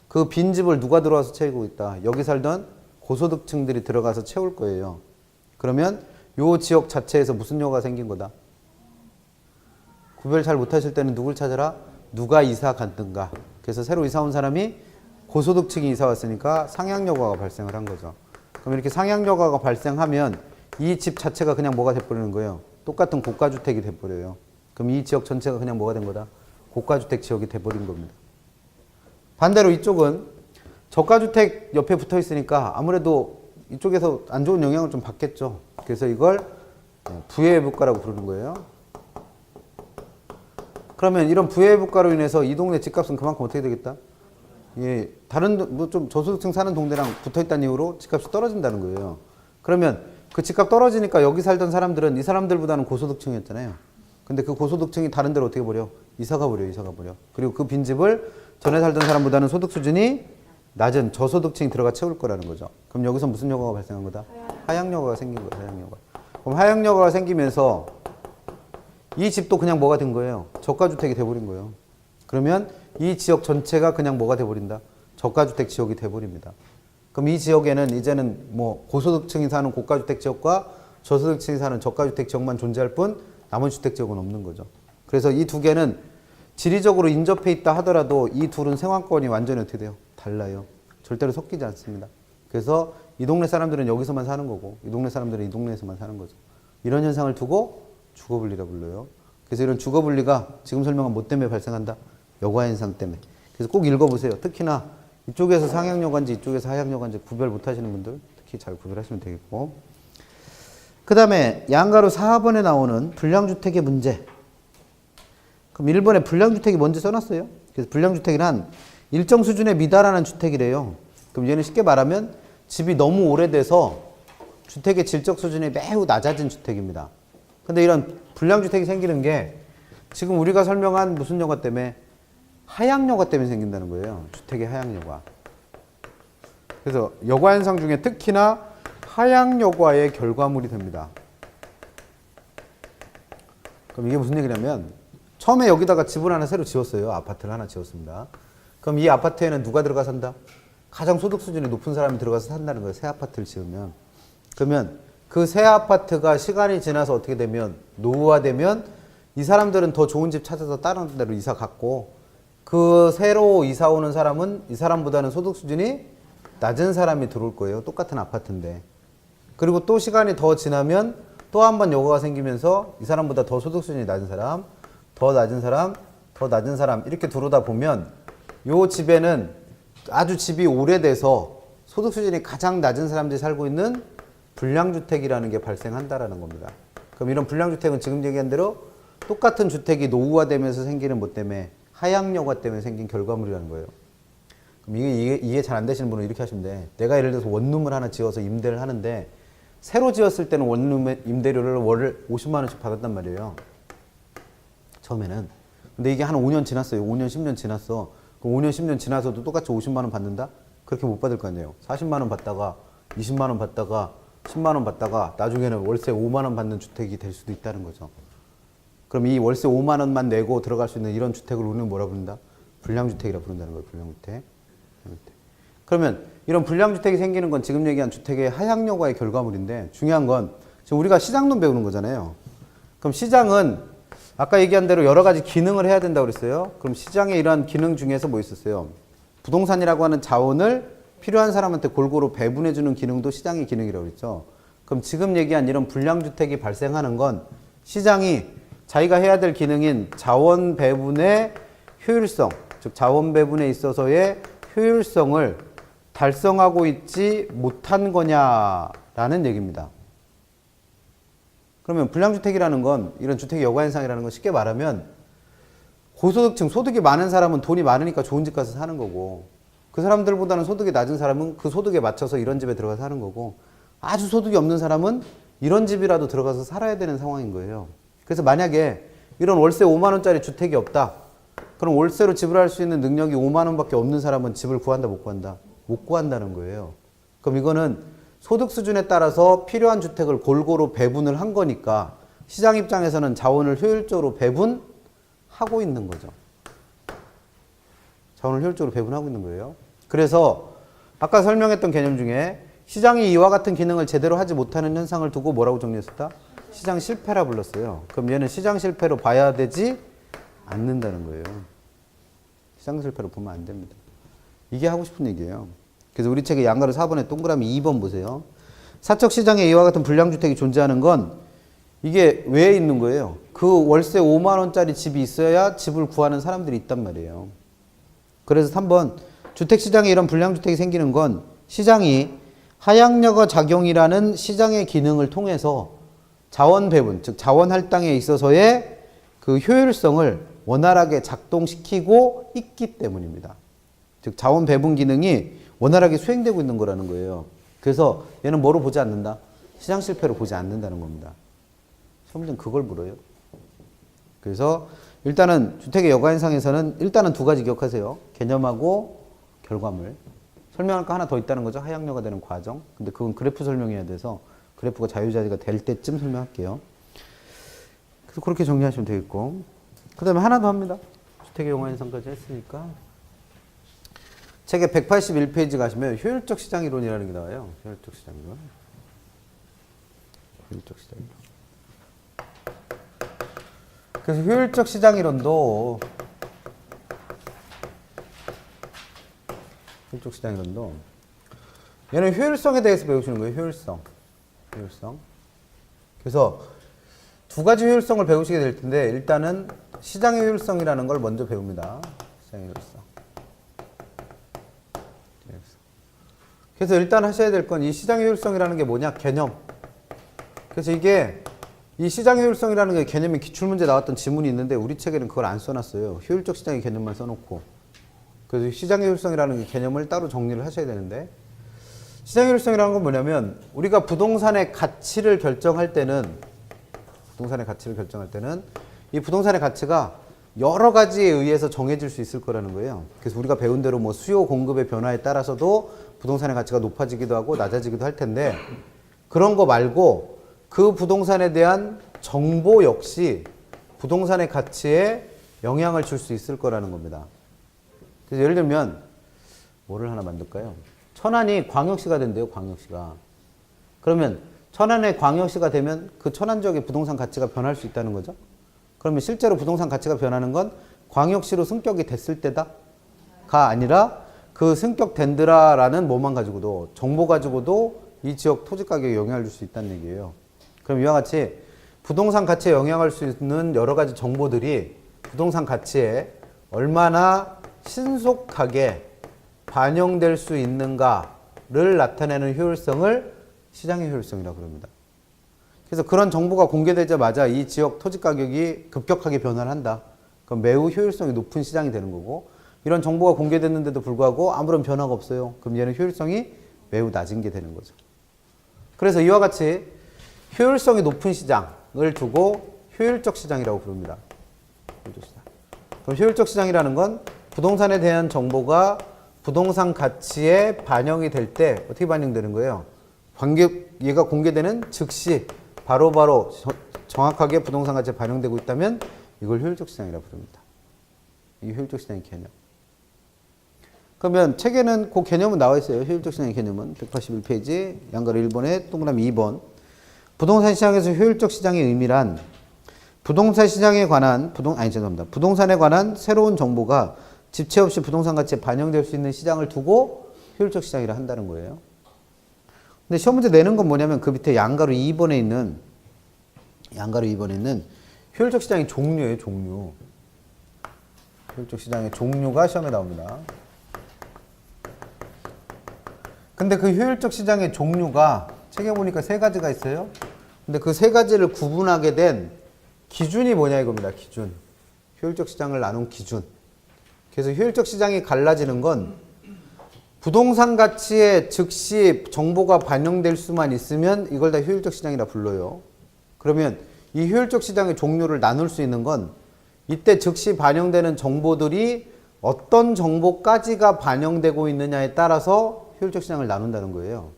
그 빈집을 누가 들어와서 채우고 있다? 여기 살던 고소득층들이 들어가서 채울 거예요. 그러면 요 지역 자체에서 무슨 여과가 생긴 거다? 구별 잘 못하실 때는 누굴 찾아라? 누가 이사 갔든가. 그래서 새로 이사 온 사람이 고소득층이 이사 왔으니까 상향여과가 발생을 한 거죠. 그럼 이렇게 상향여과가 발생하면 이 집 자체가 그냥 뭐가 돼버리는 거예요? 똑같은 고가주택이 돼버려요. 그럼 이 지역 전체가 그냥 뭐가 된 거다? 고가주택 지역이 돼버린 겁니다. 반대로 이쪽은 저가주택 옆에 붙어 있으니까 아무래도 이쪽에서 안 좋은 영향을 좀 받겠죠. 그래서 이걸 부외부가라고 부르는 거예요. 그러면 이런 부외부가로 인해서 이 동네 집값은 그만큼 어떻게 되겠다? 예, 다른 뭐 좀 저소득층 사는 동네랑 붙어 있다는 이유로 집값이 떨어진다는 거예요. 그러면 그 집값 떨어지니까 여기 살던 사람들은 이 사람들보다는 고소득층이었잖아요. 근데 그 고소득층이 다른 데로 어떻게 버려? 이사가 버려. 그리고 그 빈집을 전에 살던 사람보다는 소득 수준이 낮은 저소득층이 들어가 채울 거라는 거죠. 그럼 여기서 무슨 여과가 발생한 거다? 하향여과가 생긴 거예요. 하향여과. 그럼 하향여과가 생기면서 이 집도 그냥 뭐가 된 거예요? 저가주택이 돼버린 거예요. 그러면 이 지역 전체가 그냥 뭐가 돼버린다? 저가주택 지역이 돼버립니다. 그럼 이 지역에는 이제는 뭐 고소득층이 사는 고가주택 지역과 저소득층이 사는 저가주택 지역만 존재할 뿐 나머지 주택 지역은 없는 거죠. 그래서 이 두 개는 지리적으로 인접해 있다 하더라도 이 둘은 생활권이 완전히 어떻게 돼요? 달라요. 절대로 섞이지 않습니다. 그래서 이 동네 사람들은 여기서만 사는 거고 이 동네 사람들은 이 동네에서만 사는 거죠. 이런 현상을 두고 주거분리라 불러요. 그래서 이런 주거분리가 지금 설명한 뭐 때문에 발생한다? 여과현상 때문에. 그래서 꼭 읽어보세요. 특히나 이쪽에서 상향여과인지 이쪽에서 하향여과인지 구별 못하시는 분들 특히 잘 구별하시면 되겠고. 그 다음에 양가로 4번에 나오는 불량주택의 문제. 그럼 1번에 불량주택이 뭔지 써놨어요. 그래서 불량주택이란 일정 수준에 미달하는 주택이래요. 그럼 얘는 쉽게 말하면 집이 너무 오래돼서 주택의 질적 수준이 매우 낮아진 주택입니다. 근데 이런 불량주택이 생기는 게 지금 우리가 설명한 무슨 여과 때문에? 하향여과 때문에 생긴다는 거예요. 주택의 하향여과. 그래서 여과 현상 중에 특히나 하향 여과의 결과물이 됩니다. 그럼 이게 무슨 얘기냐면 처음에 여기다가 집을 하나 새로 지었어요. 아파트를 하나 지었습니다. 그럼 이 아파트에는 누가 들어가 산다? 가장 소득 수준이 높은 사람이 들어가서 산다는 거예요. 새 아파트를 지으면. 그러면 그 새 아파트가 시간이 지나서 어떻게 되면 노후화되면 이 사람들은 더 좋은 집 찾아서 다른 데로 이사 갔고 그 새로 이사 오는 사람은 이 사람보다는 소득 수준이 낮은 사람이 들어올 거예요. 똑같은 아파트인데. 그리고 또 시간이 더 지나면 또 한 번 여과가 생기면서 이 사람보다 더 소득 수준이 낮은 사람, 더 낮은 사람, 더 낮은 사람 이렇게 들어오다 보면 요 집에는 아주 집이 오래돼서 소득 수준이 가장 낮은 사람들이 살고 있는 불량주택이라는 게 발생한다라는 겁니다. 그럼 이런 불량주택은 지금 얘기한 대로 똑같은 주택이 노후화되면서 생기는 뭐 때문에 하향여과 때문에 생긴 결과물이라는 거예요. 그럼 이게 이해 잘 안 되시는 분은 이렇게 하시면 돼. 내가 예를 들어서 원룸을 하나 지어서 임대를 하는데 새로 지었을 때는 원룸 임대료를 월 50만 원씩 받았단 말이에요. 처음에는. 근데 이게 한 5년 지났어요. 5년, 10년 지났어. 그럼 5년, 10년 지나서도 똑같이 50만 원 받는다? 그렇게 못 받을 거 아니에요. 40만 원 받다가 20만 원 받다가 10만 원 받다가 나중에는 월세 5만 원 받는 주택이 될 수도 있다는 거죠. 그럼 이 월세 5만 원만 내고 들어갈 수 있는 이런 주택을 우리는 뭐라 부른다? 불량주택이라 부른다는 거예요. 불량주택. 그러면 이런 불량주택이 생기는 건 지금 얘기한 주택의 하향여과의 결과물인데 중요한 건 지금 우리가 시장론 배우는 거잖아요. 그럼 시장은 아까 얘기한 대로 여러 가지 기능을 해야 된다고 그랬어요. 그럼 시장의 이러한 기능 중에서 뭐 있었어요? 부동산이라고 하는 자원을 필요한 사람한테 골고루 배분해주는 기능도 시장의 기능이라고 그랬죠. 그럼 지금 얘기한 이런 불량주택이 발생하는 건 시장이 자기가 해야 될 기능인 자원 배분의 효율성, 즉 자원 배분에 있어서의 효율성을 달성하고 있지 못한 거냐라는 얘기입니다. 그러면 불량주택이라는 건 이런 주택의 여과현상이라는 건 쉽게 말하면 고소득층, 소득이 많은 사람은 돈이 많으니까 좋은 집 가서 사는 거고 그 사람들보다는 소득이 낮은 사람은 그 소득에 맞춰서 이런 집에 들어가서 사는 거고 아주 소득이 없는 사람은 이런 집이라도 들어가서 살아야 되는 상황인 거예요. 그래서 만약에 이런 월세 5만 원짜리 주택이 없다. 그럼 월세로 집을 할 수 있는 능력이 5만 원밖에 없는 사람은 집을 구한다, 못 구한다? 못 구한다는 거예요. 그럼 이거는 소득 수준에 따라서 필요한 주택을 골고루 배분을 한 거니까 시장 입장에서는 자원을 효율적으로 배분하고 있는 거죠. 자원을 효율적으로 배분하고 있는 거예요. 그래서 아까 설명했던 개념 중에 시장이 이와 같은 기능을 제대로 하지 못하는 현상을 두고 뭐라고 정리했었다? 시장 실패라 불렀어요. 그럼 얘는 시장 실패로 봐야 되지 않는다는 거예요. 시장 실패로 보면 안 됩니다. 이게 하고 싶은 얘기예요. 그래서 우리 책의 양가로 4번에 동그라미 2번 보세요. 사적 시장에 이와 같은 불량주택이 존재하는 건 이게 왜 있는 거예요? 그 월세 5만 원짜리 집이 있어야 집을 구하는 사람들이 있단 말이에요. 그래서 3번 주택시장에 이런 불량주택이 생기는 건 시장이 하향여과 작용이라는 시장의 기능을 통해서 자원 배분, 즉 자원 할당에 있어서의 그 효율성을 원활하게 작동시키고 있기 때문입니다. 즉 자원 배분 기능이 원활하게 수행되고 있는 거라는 거예요. 그래서 얘는 뭐로 보지 않는다? 시장 실패로 보지 않는다는 겁니다. 시험은 그걸 물어요. 그래서 일단은 주택의 여과현상에서는 일단은 두 가지 기억하세요. 개념하고 결과물. 설명할 거 하나 더 있다는 거죠. 하향여가 되는 과정. 근데 그건 그래프 설명해야 돼서 그래프가 자유자재가 될 때쯤 설명할게요. 그래서 그렇게 정리하시면 되겠고. 그 다음에 하나 더 합니다. 주택의 여과현상까지 했으니까. 책의 181페이지 가시면 효율적 시장이론이라는 게 나와요. 효율적 시장이론. 효율적 시장이론. 그래서 효율적 시장이론도 얘는 효율성에 대해서 배우시는 거예요. 효율성. 그래서 두 가지 효율성을 배우시게 될 텐데 일단은 시장의 효율성이라는 걸 먼저 배웁니다. 시장의 효율성. 그래서 일단 하셔야 될 건 이 시장의 효율성이라는 게 뭐냐? 개념. 그래서 이게 이 시장의 효율성이라는 게 개념이 기출문제 나왔던 지문이 있는데 우리 책에는 그걸 안 써놨어요. 효율적 시장의 개념만 써놓고. 그래서 시장의 효율성이라는 게 개념을 따로 정리를 하셔야 되는데 시장의 효율성이라는 건 뭐냐면 우리가 부동산의 가치를 결정할 때는 이 부동산의 가치가 여러 가지에 의해서 정해질 수 있을 거라는 거예요. 그래서 우리가 배운 대로 뭐 수요 공급의 변화에 따라서도 부동산의 가치가 높아지기도 하고 낮아지기도 할 텐데 그런 거 말고 그 부동산에 대한 정보 역시 부동산의 가치에 영향을 줄 수 있을 거라는 겁니다. 그래서 예를 들면 뭐를 하나 만들까요? 천안이 광역시가 된대요. 광역시가. 그러면 천안에 광역시가 되면 그 천안 지역의 부동산 가치가 변할 수 있다는 거죠. 그러면 실제로 부동산 가치가 변하는 건 광역시로 승격이 됐을 때다가 아니라 그 승격된드라라는 뭐만 가지고도 정보 가지고도 이 지역 토지 가격에 영향을 줄 수 있다는 얘기예요. 그럼 이와 같이 부동산 가치에 영향을 줄 수 있는 여러 가지 정보들이 부동산 가치에 얼마나 신속하게 반영될 수 있는가를 나타내는 효율성을 시장의 효율성이라고 그럽니다. 그래서 그런 정보가 공개되자마자 이 지역 토지 가격이 급격하게 변화를 한다. 그럼 매우 효율성이 높은 시장이 되는 거고 이런 정보가 공개됐는데도 불구하고 아무런 변화가 없어요. 그럼 얘는 효율성이 매우 낮은 게 되는 거죠. 그래서 이와 같이 효율성이 높은 시장을 두고 효율적 시장이라고 부릅니다. 효율적 시장. 그럼 효율적 시장이라는 건 부동산에 대한 정보가 부동산 가치에 반영이 될 때 어떻게 반영되는 거예요? 얘가 공개되는 즉시 바로바로 정확하게 부동산 가치에 반영되고 있다면 이걸 효율적 시장이라고 부릅니다. 이 효율적 시장의 개념. 그러면 책에는 그 개념은 나와 있어요. 효율적 시장의 개념은 181페이지 양가로 1번에 동그라미 2번. 부동산 시장에서 효율적 시장의 의미란 부동산 시장에 관한 부동산에 관한 새로운 정보가 집체 없이 부동산 가치에 반영될 수 있는 시장을 두고 효율적 시장이라 한다는 거예요. 근데 시험 문제 내는 건 뭐냐면 그 밑에 양가로 2번에 있는 효율적 시장의 종류예요, 종류. 효율적 시장의 종류가 시험에 나옵니다. 근데 그 효율적 시장의 종류가 책에 보니까 세 가지가 있어요. 근데 그 세 가지를 구분하게 된 기준이 뭐냐 이겁니다. 기준. 효율적 시장을 나눈 기준. 그래서 효율적 시장이 갈라지는 건 부동산 가치에 즉시 정보가 반영될 수만 있으면 이걸 다 효율적 시장이라 불러요. 그러면 이 효율적 시장의 종류를 나눌 수 있는 건 이때 즉시 반영되는 정보들이 어떤 정보까지가 반영되고 있느냐에 따라서 효율적 시장을 나눈다는 거예요.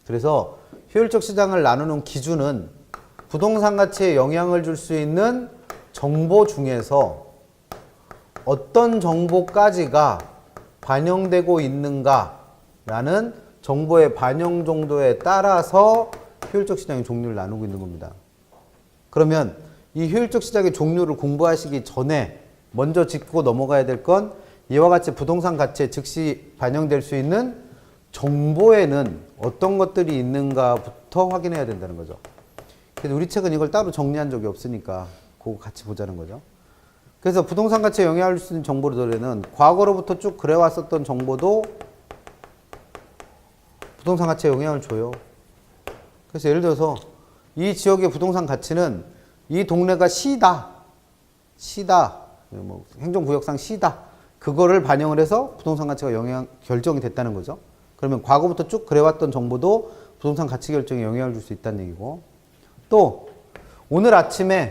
그래서 효율적 시장을 나누는 기준은 부동산 가치에 영향을 줄 수 있는 정보 중에서 어떤 정보까지가 반영되고 있는가라는 정보의 반영 정도에 따라서 효율적 시장의 종류를 나누고 있는 겁니다. 그러면 이 효율적 시장의 종류를 공부하시기 전에 먼저 짚고 넘어가야 될 건 이와 같이 부동산 가치에 즉시 반영될 수 있는 정보에는 어떤 것들이 있는가부터 확인해야 된다는 거죠. 그래서 우리 책은 이걸 따로 정리한 적이 없으니까 그거 같이 보자는 거죠. 그래서 부동산 가치에 영향을 줄 수 있는 정보들에는 과거로부터 쭉 그래왔었던 정보도 부동산 가치에 영향을 줘요. 그래서 예를 들어서 이 지역의 부동산 가치는 이 동네가 시다. 뭐 행정구역상 시다. 그거를 반영을 해서 부동산 가치가 결정이 됐다는 거죠. 그러면 과거부터 쭉 그래왔던 정보도 부동산 가치 결정에 영향을 줄 수 있다는 얘기고 또 오늘 아침에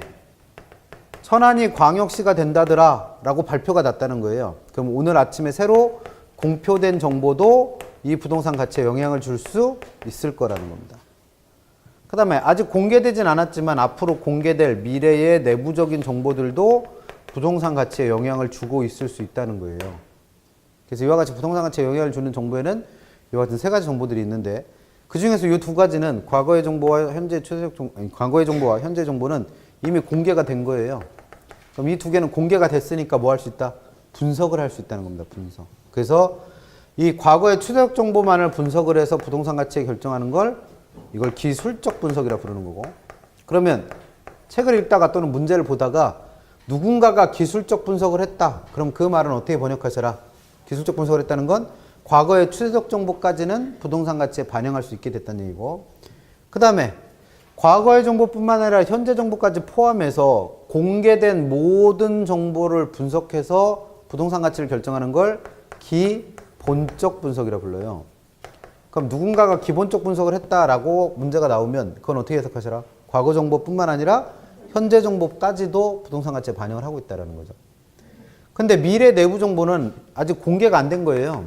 천안이 광역시가 된다더라 라고 발표가 났다는 거예요. 그럼 오늘 아침에 새로 공표된 정보도 이 부동산 가치에 영향을 줄 수 있을 거라는 겁니다. 그 다음에 아직 공개되진 않았지만 앞으로 공개될 미래의 내부적인 정보들도 부동산 가치에 영향을 주고 있을 수 있다는 거예요. 그래서 이와 같이 부동산 가치에 영향을 주는 정보에는 이와 같은 세 가지 정보들이 있는데 그 중에서 이 두 가지는 과거의 정보와 현재 과거의 정보와 현재 정보는 이미 공개가 된 거예요. 그럼 이 두 개는 공개가 됐으니까 뭐 할 수 있다? 분석을 할 수 있다는 겁니다. 분석. 그래서 이 과거의 추적 정보만을 분석을 해서 부동산 가치에 결정하는 걸 이걸 기술적 분석이라 부르는 거고 그러면 책을 읽다가 또는 문제를 보다가 누군가가 기술적 분석을 했다. 그럼 그 말은 어떻게 번역하셔라? 기술적 분석을 했다는 건 과거의 추적 정보까지는 부동산 가치에 반영할 수 있게 됐다는 얘기고 그 다음에 과거의 정보뿐만 아니라 현재 정보까지 포함해서 공개된 모든 정보를 분석해서 부동산 가치를 결정하는 걸 기본적 분석이라 불러요. 그럼 누군가가 기본적 분석을 했다라고 문제가 나오면 그건 어떻게 해석하시라? 과거 정보뿐만 아니라 현재 정보까지도 부동산 가치에 반영을 하고 있다는 거죠. 근데 미래 내부 정보는 아직 공개가 안 된 거예요.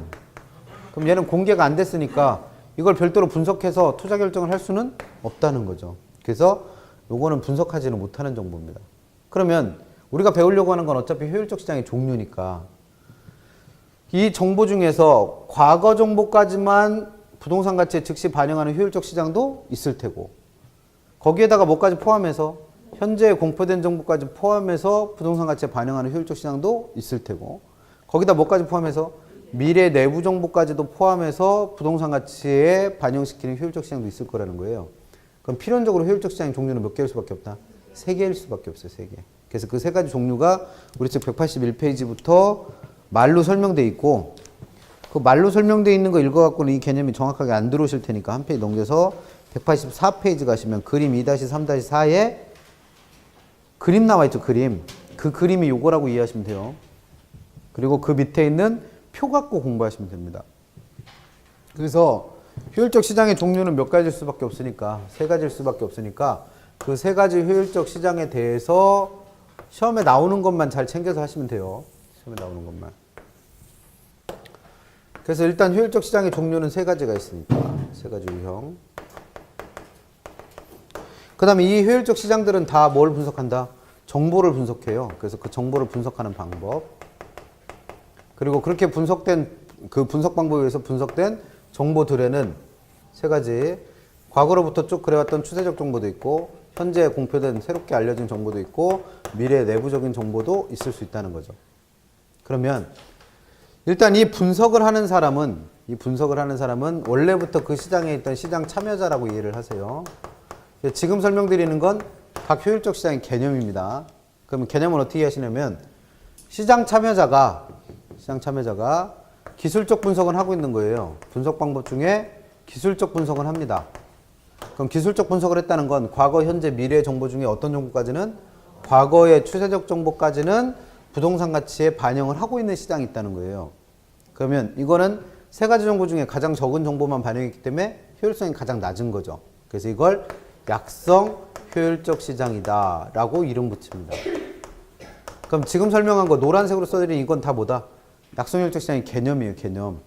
그럼 얘는 공개가 안 됐으니까 이걸 별도로 분석해서 투자 결정을 할 수는 없다는 거죠. 그래서 요거는 분석하지는 못하는 정보입니다. 그러면 우리가 배우려고 하는 건 어차피 효율적 시장의 종류니까 이 정보 중에서 과거 정보까지만 부동산 가치에 즉시 반영하는 효율적 시장도 있을 테고 거기에다가 뭐까지 포함해서 현재 공표된 정보까지 포함해서 부동산 가치에 반영하는 효율적 시장도 있을 테고 거기다 뭐까지 포함해서 미래 내부 정보까지도 포함해서 부동산 가치에 반영시키는 효율적 시장도 있을 거라는 거예요. 그럼 필연적으로 효율적 시장의 종류는 몇 개일 수밖에 없다? 3개일 수밖에 없어요. 3개. 그래서 그 3가지 종류가 우리 책 181페이지부터 말로 설명돼 있고 그 말로 설명돼 있는 거 읽어갖고는 이 개념이 정확하게 안 들어오실 테니까 한 페이지 넘겨서 184페이지 가시면 그림 2-3-4에 그림 나와 있죠. 그림. 그 그림이 요거라고 이해하시면 돼요. 그리고 그 밑에 있는 표 갖고 공부하시면 됩니다. 그래서 효율적 시장의 종류는 몇 가지일 수밖에 없으니까 3가지일 수밖에 없으니까 그 3가지 효율적 시장에 대해서 시험에 나오는 것만 잘 챙겨서 하시면 돼요. 시험에 나오는 것만. 그래서 일단 효율적 시장의 종류는 3가지가 있으니까 3가지 유형. 그 다음에 이 효율적 시장들은 다 뭘 분석한다? 정보를 분석해요. 그래서 그 정보를 분석하는 방법. 그리고 그렇게 분석된 그 분석 방법에 의해서 분석된 정보들에는 3가지 과거로부터 쭉 그래왔던 추세적 정보도 있고 현재 공표된 새롭게 알려진 정보도 있고 미래 내부적인 정보도 있을 수 있다는 거죠. 그러면 일단 이 분석을 하는 사람은 원래부터 그 시장에 있던 시장 참여자라고 이해를 하세요. 지금 설명드리는 건 각 효율적 시장의 개념입니다. 그러면 개념을 어떻게 하시냐면 시장 참여자가 기술적 분석을 하고 있는 거예요. 분석 방법 중에 기술적 분석을 합니다. 그럼 기술적 분석을 했다는 건 과거, 현재, 미래 정보 중에 어떤 정보까지는 과거의 추세적 정보까지는 부동산 가치에 반영을 하고 있는 시장이 있다는 거예요. 그러면 이거는 3가지 정보 중에 가장 적은 정보만 반영했기 때문에 효율성이 가장 낮은 거죠. 그래서 이걸 약성 효율적 시장이다 라고 이름 붙입니다. 그럼 지금 설명한 거 노란색으로 써드린 이건 다 뭐다? 약성 효율적 시장의 개념이에요. 개념.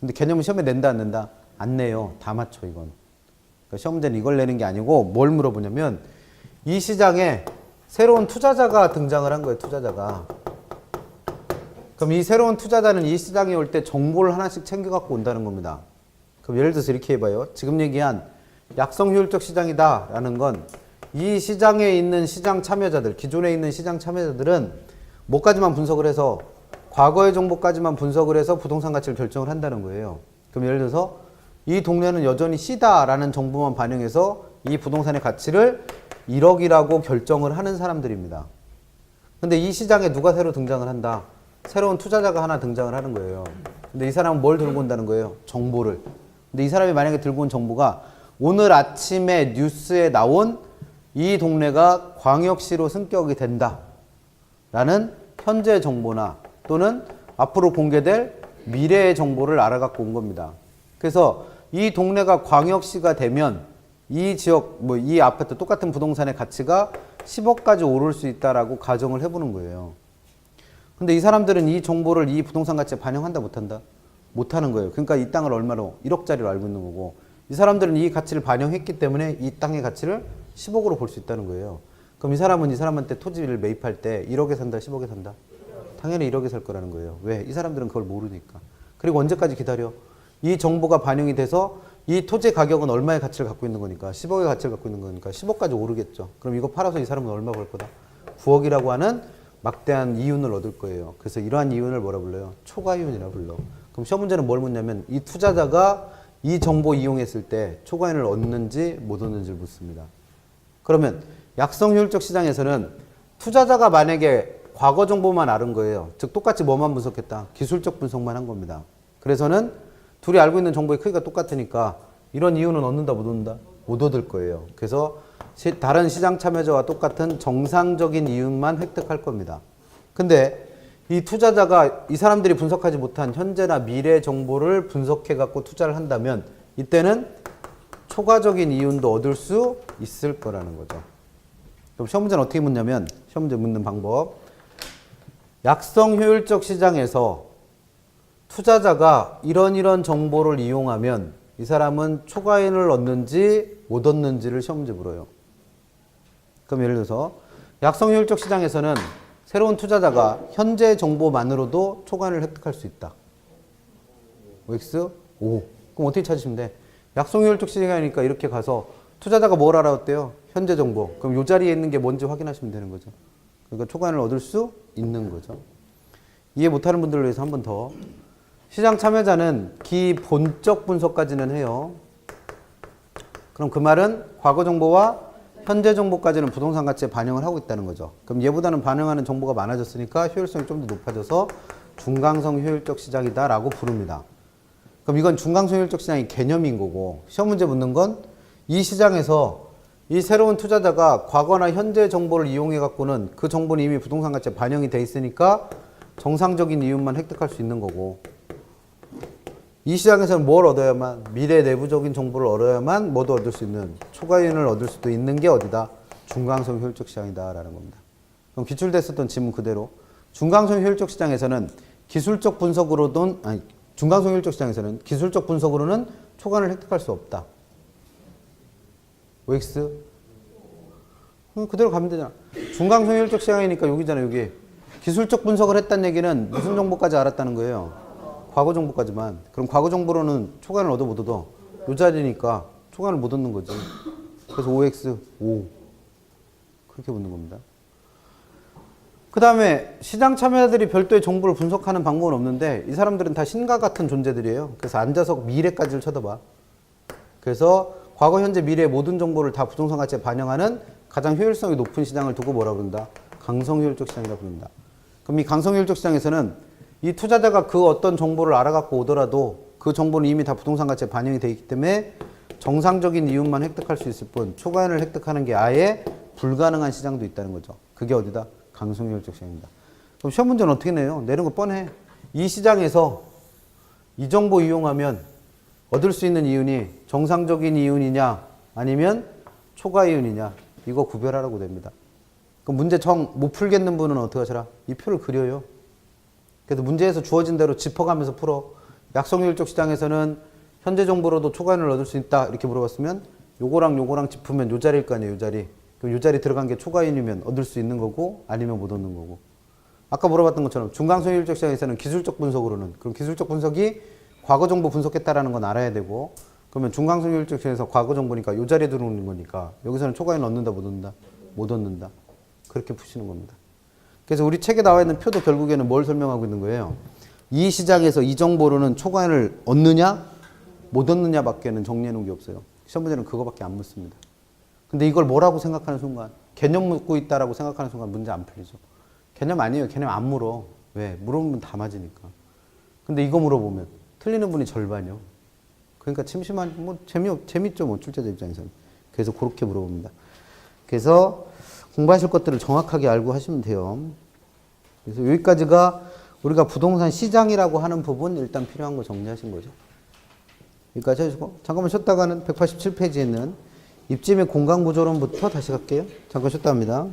근데 개념은 시험에 낸다 안 낸다? 안 내요. 다 맞춰 이건. 그러니까 시험 문제는 이걸 내는 게 아니고 뭘 물어보냐면 이 시장에 새로운 투자자가 등장을 한 거예요. 투자자가. 그럼 이 새로운 투자자는 이 시장에 올 때 정보를 하나씩 챙겨갖고 온다는 겁니다. 그럼 예를 들어서 이렇게 해봐요. 지금 얘기한 약성 효율적 시장이다 라는 건 이 시장에 있는 시장 참여자들, 기존에 있는 시장 참여자들은 뭐까지만 분석을 해서 과거의 정보까지만 분석을 해서 부동산 가치를 결정을 한다는 거예요. 그럼 예를 들어서 이 동네는 여전히 C다라는 정보만 반영해서 이 부동산의 가치를 1억이라고 결정을 하는 사람들입니다. 근데 이 시장에 누가 새로 등장을 한다? 새로운 투자자가 하나 등장을 하는 거예요. 근데 이 사람은 뭘 들고 온다는 거예요? 정보를. 근데 이 사람이 만약에 들고 온 정보가 오늘 아침에 뉴스에 나온 이 동네가 광역시로 승격이 된다 라는 현재 정보나 또는 앞으로 공개될 미래의 정보를 알아갖고 온 겁니다. 그래서 이 동네가 광역시가 되면 이 지역, 이 아파트 똑같은 부동산의 가치가 10억까지 오를 수 있다라고 가정을 해보는 거예요. 근데 이 사람들은 이 정보를 이 부동산 가치에 반영한다 못한다? 못하는 거예요. 그러니까 이 땅을 얼마로? 1억짜리로 알고 있는 거고 이 사람들은 이 가치를 반영했기 때문에 이 땅의 가치를 10억으로 볼 수 있다는 거예요. 그럼 이 사람은 이 사람한테 토지를 매입할 때 1억에 산다, 10억에 산다? 당연히 1억에 살 거라는 거예요. 왜? 이 사람들은 그걸 모르니까. 그리고 언제까지 기다려? 이 정보가 반영이 돼서 이 토지 가격은 얼마의 가치를 갖고 있는 거니까 10억의 가치를 갖고 있는 거니까 10억까지 오르겠죠. 그럼 이거 팔아서 이 사람은 얼마 벌 거다? 9억이라고 하는 막대한 이윤을 얻을 거예요. 그래서 이러한 이윤을 뭐라 불러요? 초과이윤이라 불러. 그럼 시험 문제는 뭘 묻냐면 이 투자자가 이 정보 이용했을 때 초과이윤을 얻는지 못 얻는지를 묻습니다. 그러면 약성 효율적 시장에서는 투자자가 만약에 과거 정보만 아는 거예요. 즉 똑같이 뭐만 분석했다? 기술적 분석만 한 겁니다. 그래서는 둘이 알고 있는 정보의 크기가 똑같으니까 이런 이윤은 얻는다 못 얻는다? 못 얻을 거예요. 그래서 다른 시장 참여자와 똑같은 정상적인 이윤만 획득할 겁니다. 근데 이 투자자가 이 사람들이 분석하지 못한 현재나 미래 정보를 분석해 갖고 투자를 한다면 이때는 초과적인 이윤도 얻을 수 있을 거라는 거죠. 그럼 시험 문제는 어떻게 묻냐면, 시험 문제 묻는 방법. 약성 효율적 시장에서 투자자가 이런 정보를 이용하면 이 사람은 초과이익을 얻는지 못 얻는지를 시험 문제 물어요. 그럼 예를 들어서 약성 효율적 시장에서는 새로운 투자자가 현재 정보만으로도 초과이익을 획득할 수 있다. OX? O. 그럼 어떻게 찾으시면 돼? 약성 효율적 시장이니까 이렇게 가서 투자자가 뭘 알아왔대요? 현재 정보. 그럼 이 자리에 있는 게 뭔지 확인하시면 되는 거죠. 그러니까 초과이익을 얻을 수 있는 거죠. 이해 못하는 분들을 위해서 한 번 더. 시장 참여자는 기본적 분석까지는 해요. 그럼 그 말은 과거 정보와 현재 정보까지는 부동산 가치에 반영을 하고 있다는 거죠. 그럼 얘보다는 반영하는 정보가 많아졌으니까 효율성이 좀 더 높아져서 중강성 효율적 시장이다라고 부릅니다. 그럼 이건 중강성 효율적 시장의 개념인 거고, 시험 문제 묻는 건 이 시장에서 이 새로운 투자자가 과거나 현재 정보를 이용해 갖고는 그 정보는 이미 부동산 가치에 반영이 돼 있으니까 정상적인 이윤만 획득할 수 있는 거고, 이 시장에서는 뭘 얻어야만, 미래 내부적인 정보를 얻어야만 뭐도 얻을 수 있는, 초과이익을 얻을 수도 있는 게 어디다? 중강성 효율적 시장이다라는 겁니다. 그럼 기출됐었던 지문 그대로 중강성 효율적 시장에서는 기술적 분석으로는, 아니, 중강성 효율적 시장에서는 기술적 분석으로는 초과이익을 획득할 수 없다. OX? 그대로 가면 되잖아. 중강성 효율적 시장이니까 여기잖아, 여기. 기술적 분석을 했다는 얘기는 무슨 정보까지 알았다는 거예요? 과거 정보까지만. 그럼 과거 정보로는 초과이익을 얻어 못 얻어? 요 자리니까 초과이익을 못 얻는 거지. 그래서 OX, O. 그렇게 묻는 겁니다. 그 다음에 시장 참여자들이 별도의 정보를 분석하는 방법은 없는데 이 사람들은 다 신과 같은 존재들이에요. 그래서 앉아서 미래까지를 쳐다봐. 그래서 과거, 현재, 미래의 모든 정보를 다 부동산 가치에 반영하는 가장 효율성이 높은 시장을 두고 뭐라 부른다? 강성효율적 시장이라고 부릅니다. 그럼 이 강성효율적 시장에서는 이 투자자가 그 어떤 정보를 알아갖고 오더라도 그 정보는 이미 다 부동산 가치에 반영이 되어 있기 때문에 정상적인 이윤만 획득할 수 있을 뿐 초과이익을 획득하는 게 아예 불가능한 시장도 있다는 거죠. 그게 어디다? 강성효율적 시장입니다. 그럼 시험 문제는 어떻게 내요? 내는 거 뻔해. 이 시장에서 이 정보 이용하면 얻을 수 있는 이윤이 정상적인 이윤이냐 아니면 초과 이윤이냐, 이거 구별하라고 됩니다. 그럼 문제 정 못 풀겠는 분은 어떻게 하시라? 이 표를 그려요. 그래서 문제에서 주어진 대로 짚어가면서 풀어. 약성효율적 시장에서는 현재 정보로도 초과이익을 얻을 수 있다 이렇게 물어봤으면 요거랑 짚으면 요 자리일 거 아니에요, 요 자리. 그럼 요 자리 들어간 게 초과이익이면 얻을 수 있는 거고 아니면 못 얻는 거고. 아까 물어봤던 것처럼 중강성효율적 시장에서는 기술적 분석으로는, 그럼 기술적 분석이 과거 정보 분석했다라는 건 알아야 되고, 그러면 중강성효율적 시장에서 과거 정보니까 요 자리에 들어오는 거니까 여기서는 초과이익을 얻는다 못 얻는다? 못 얻는다. 그렇게 푸시는 겁니다. 그래서 우리 책에 나와 있는 표도 결국에는 뭘 설명하고 있는 거예요? 이 시장에서 이 정보로는 초과이익을 얻느냐 못 얻느냐 밖에는 정리해 놓은 게 없어요. 시험 문제는 그거밖에 안 묻습니다. 근데 이걸 뭐라고 생각하는 순간, 개념 묻고 있다라고 생각하는 순간 문제 안 풀리죠. 개념 아니에요. 개념 안 물어. 왜? 물어보면 다 맞으니까. 근데 이거 물어보면 틀리는 분이 절반이요. 그러니까 심심한, 뭐 재밌죠, 뭐 출제자 입장에서는. 그래서 그렇게 물어봅니다. 그래서 공부하실 것들을 정확하게 알고 하시면 돼요. 그래서 여기까지가 우리가 부동산 시장이라고 하는 부분 일단 필요한 거 정리하신 거죠. 여기까지 해주고 잠깐만 쉬었다가는 187페이지에 있는 입지 및 공간 구조론부터 다시 갈게요. 잠깐 쉬었다 합니다.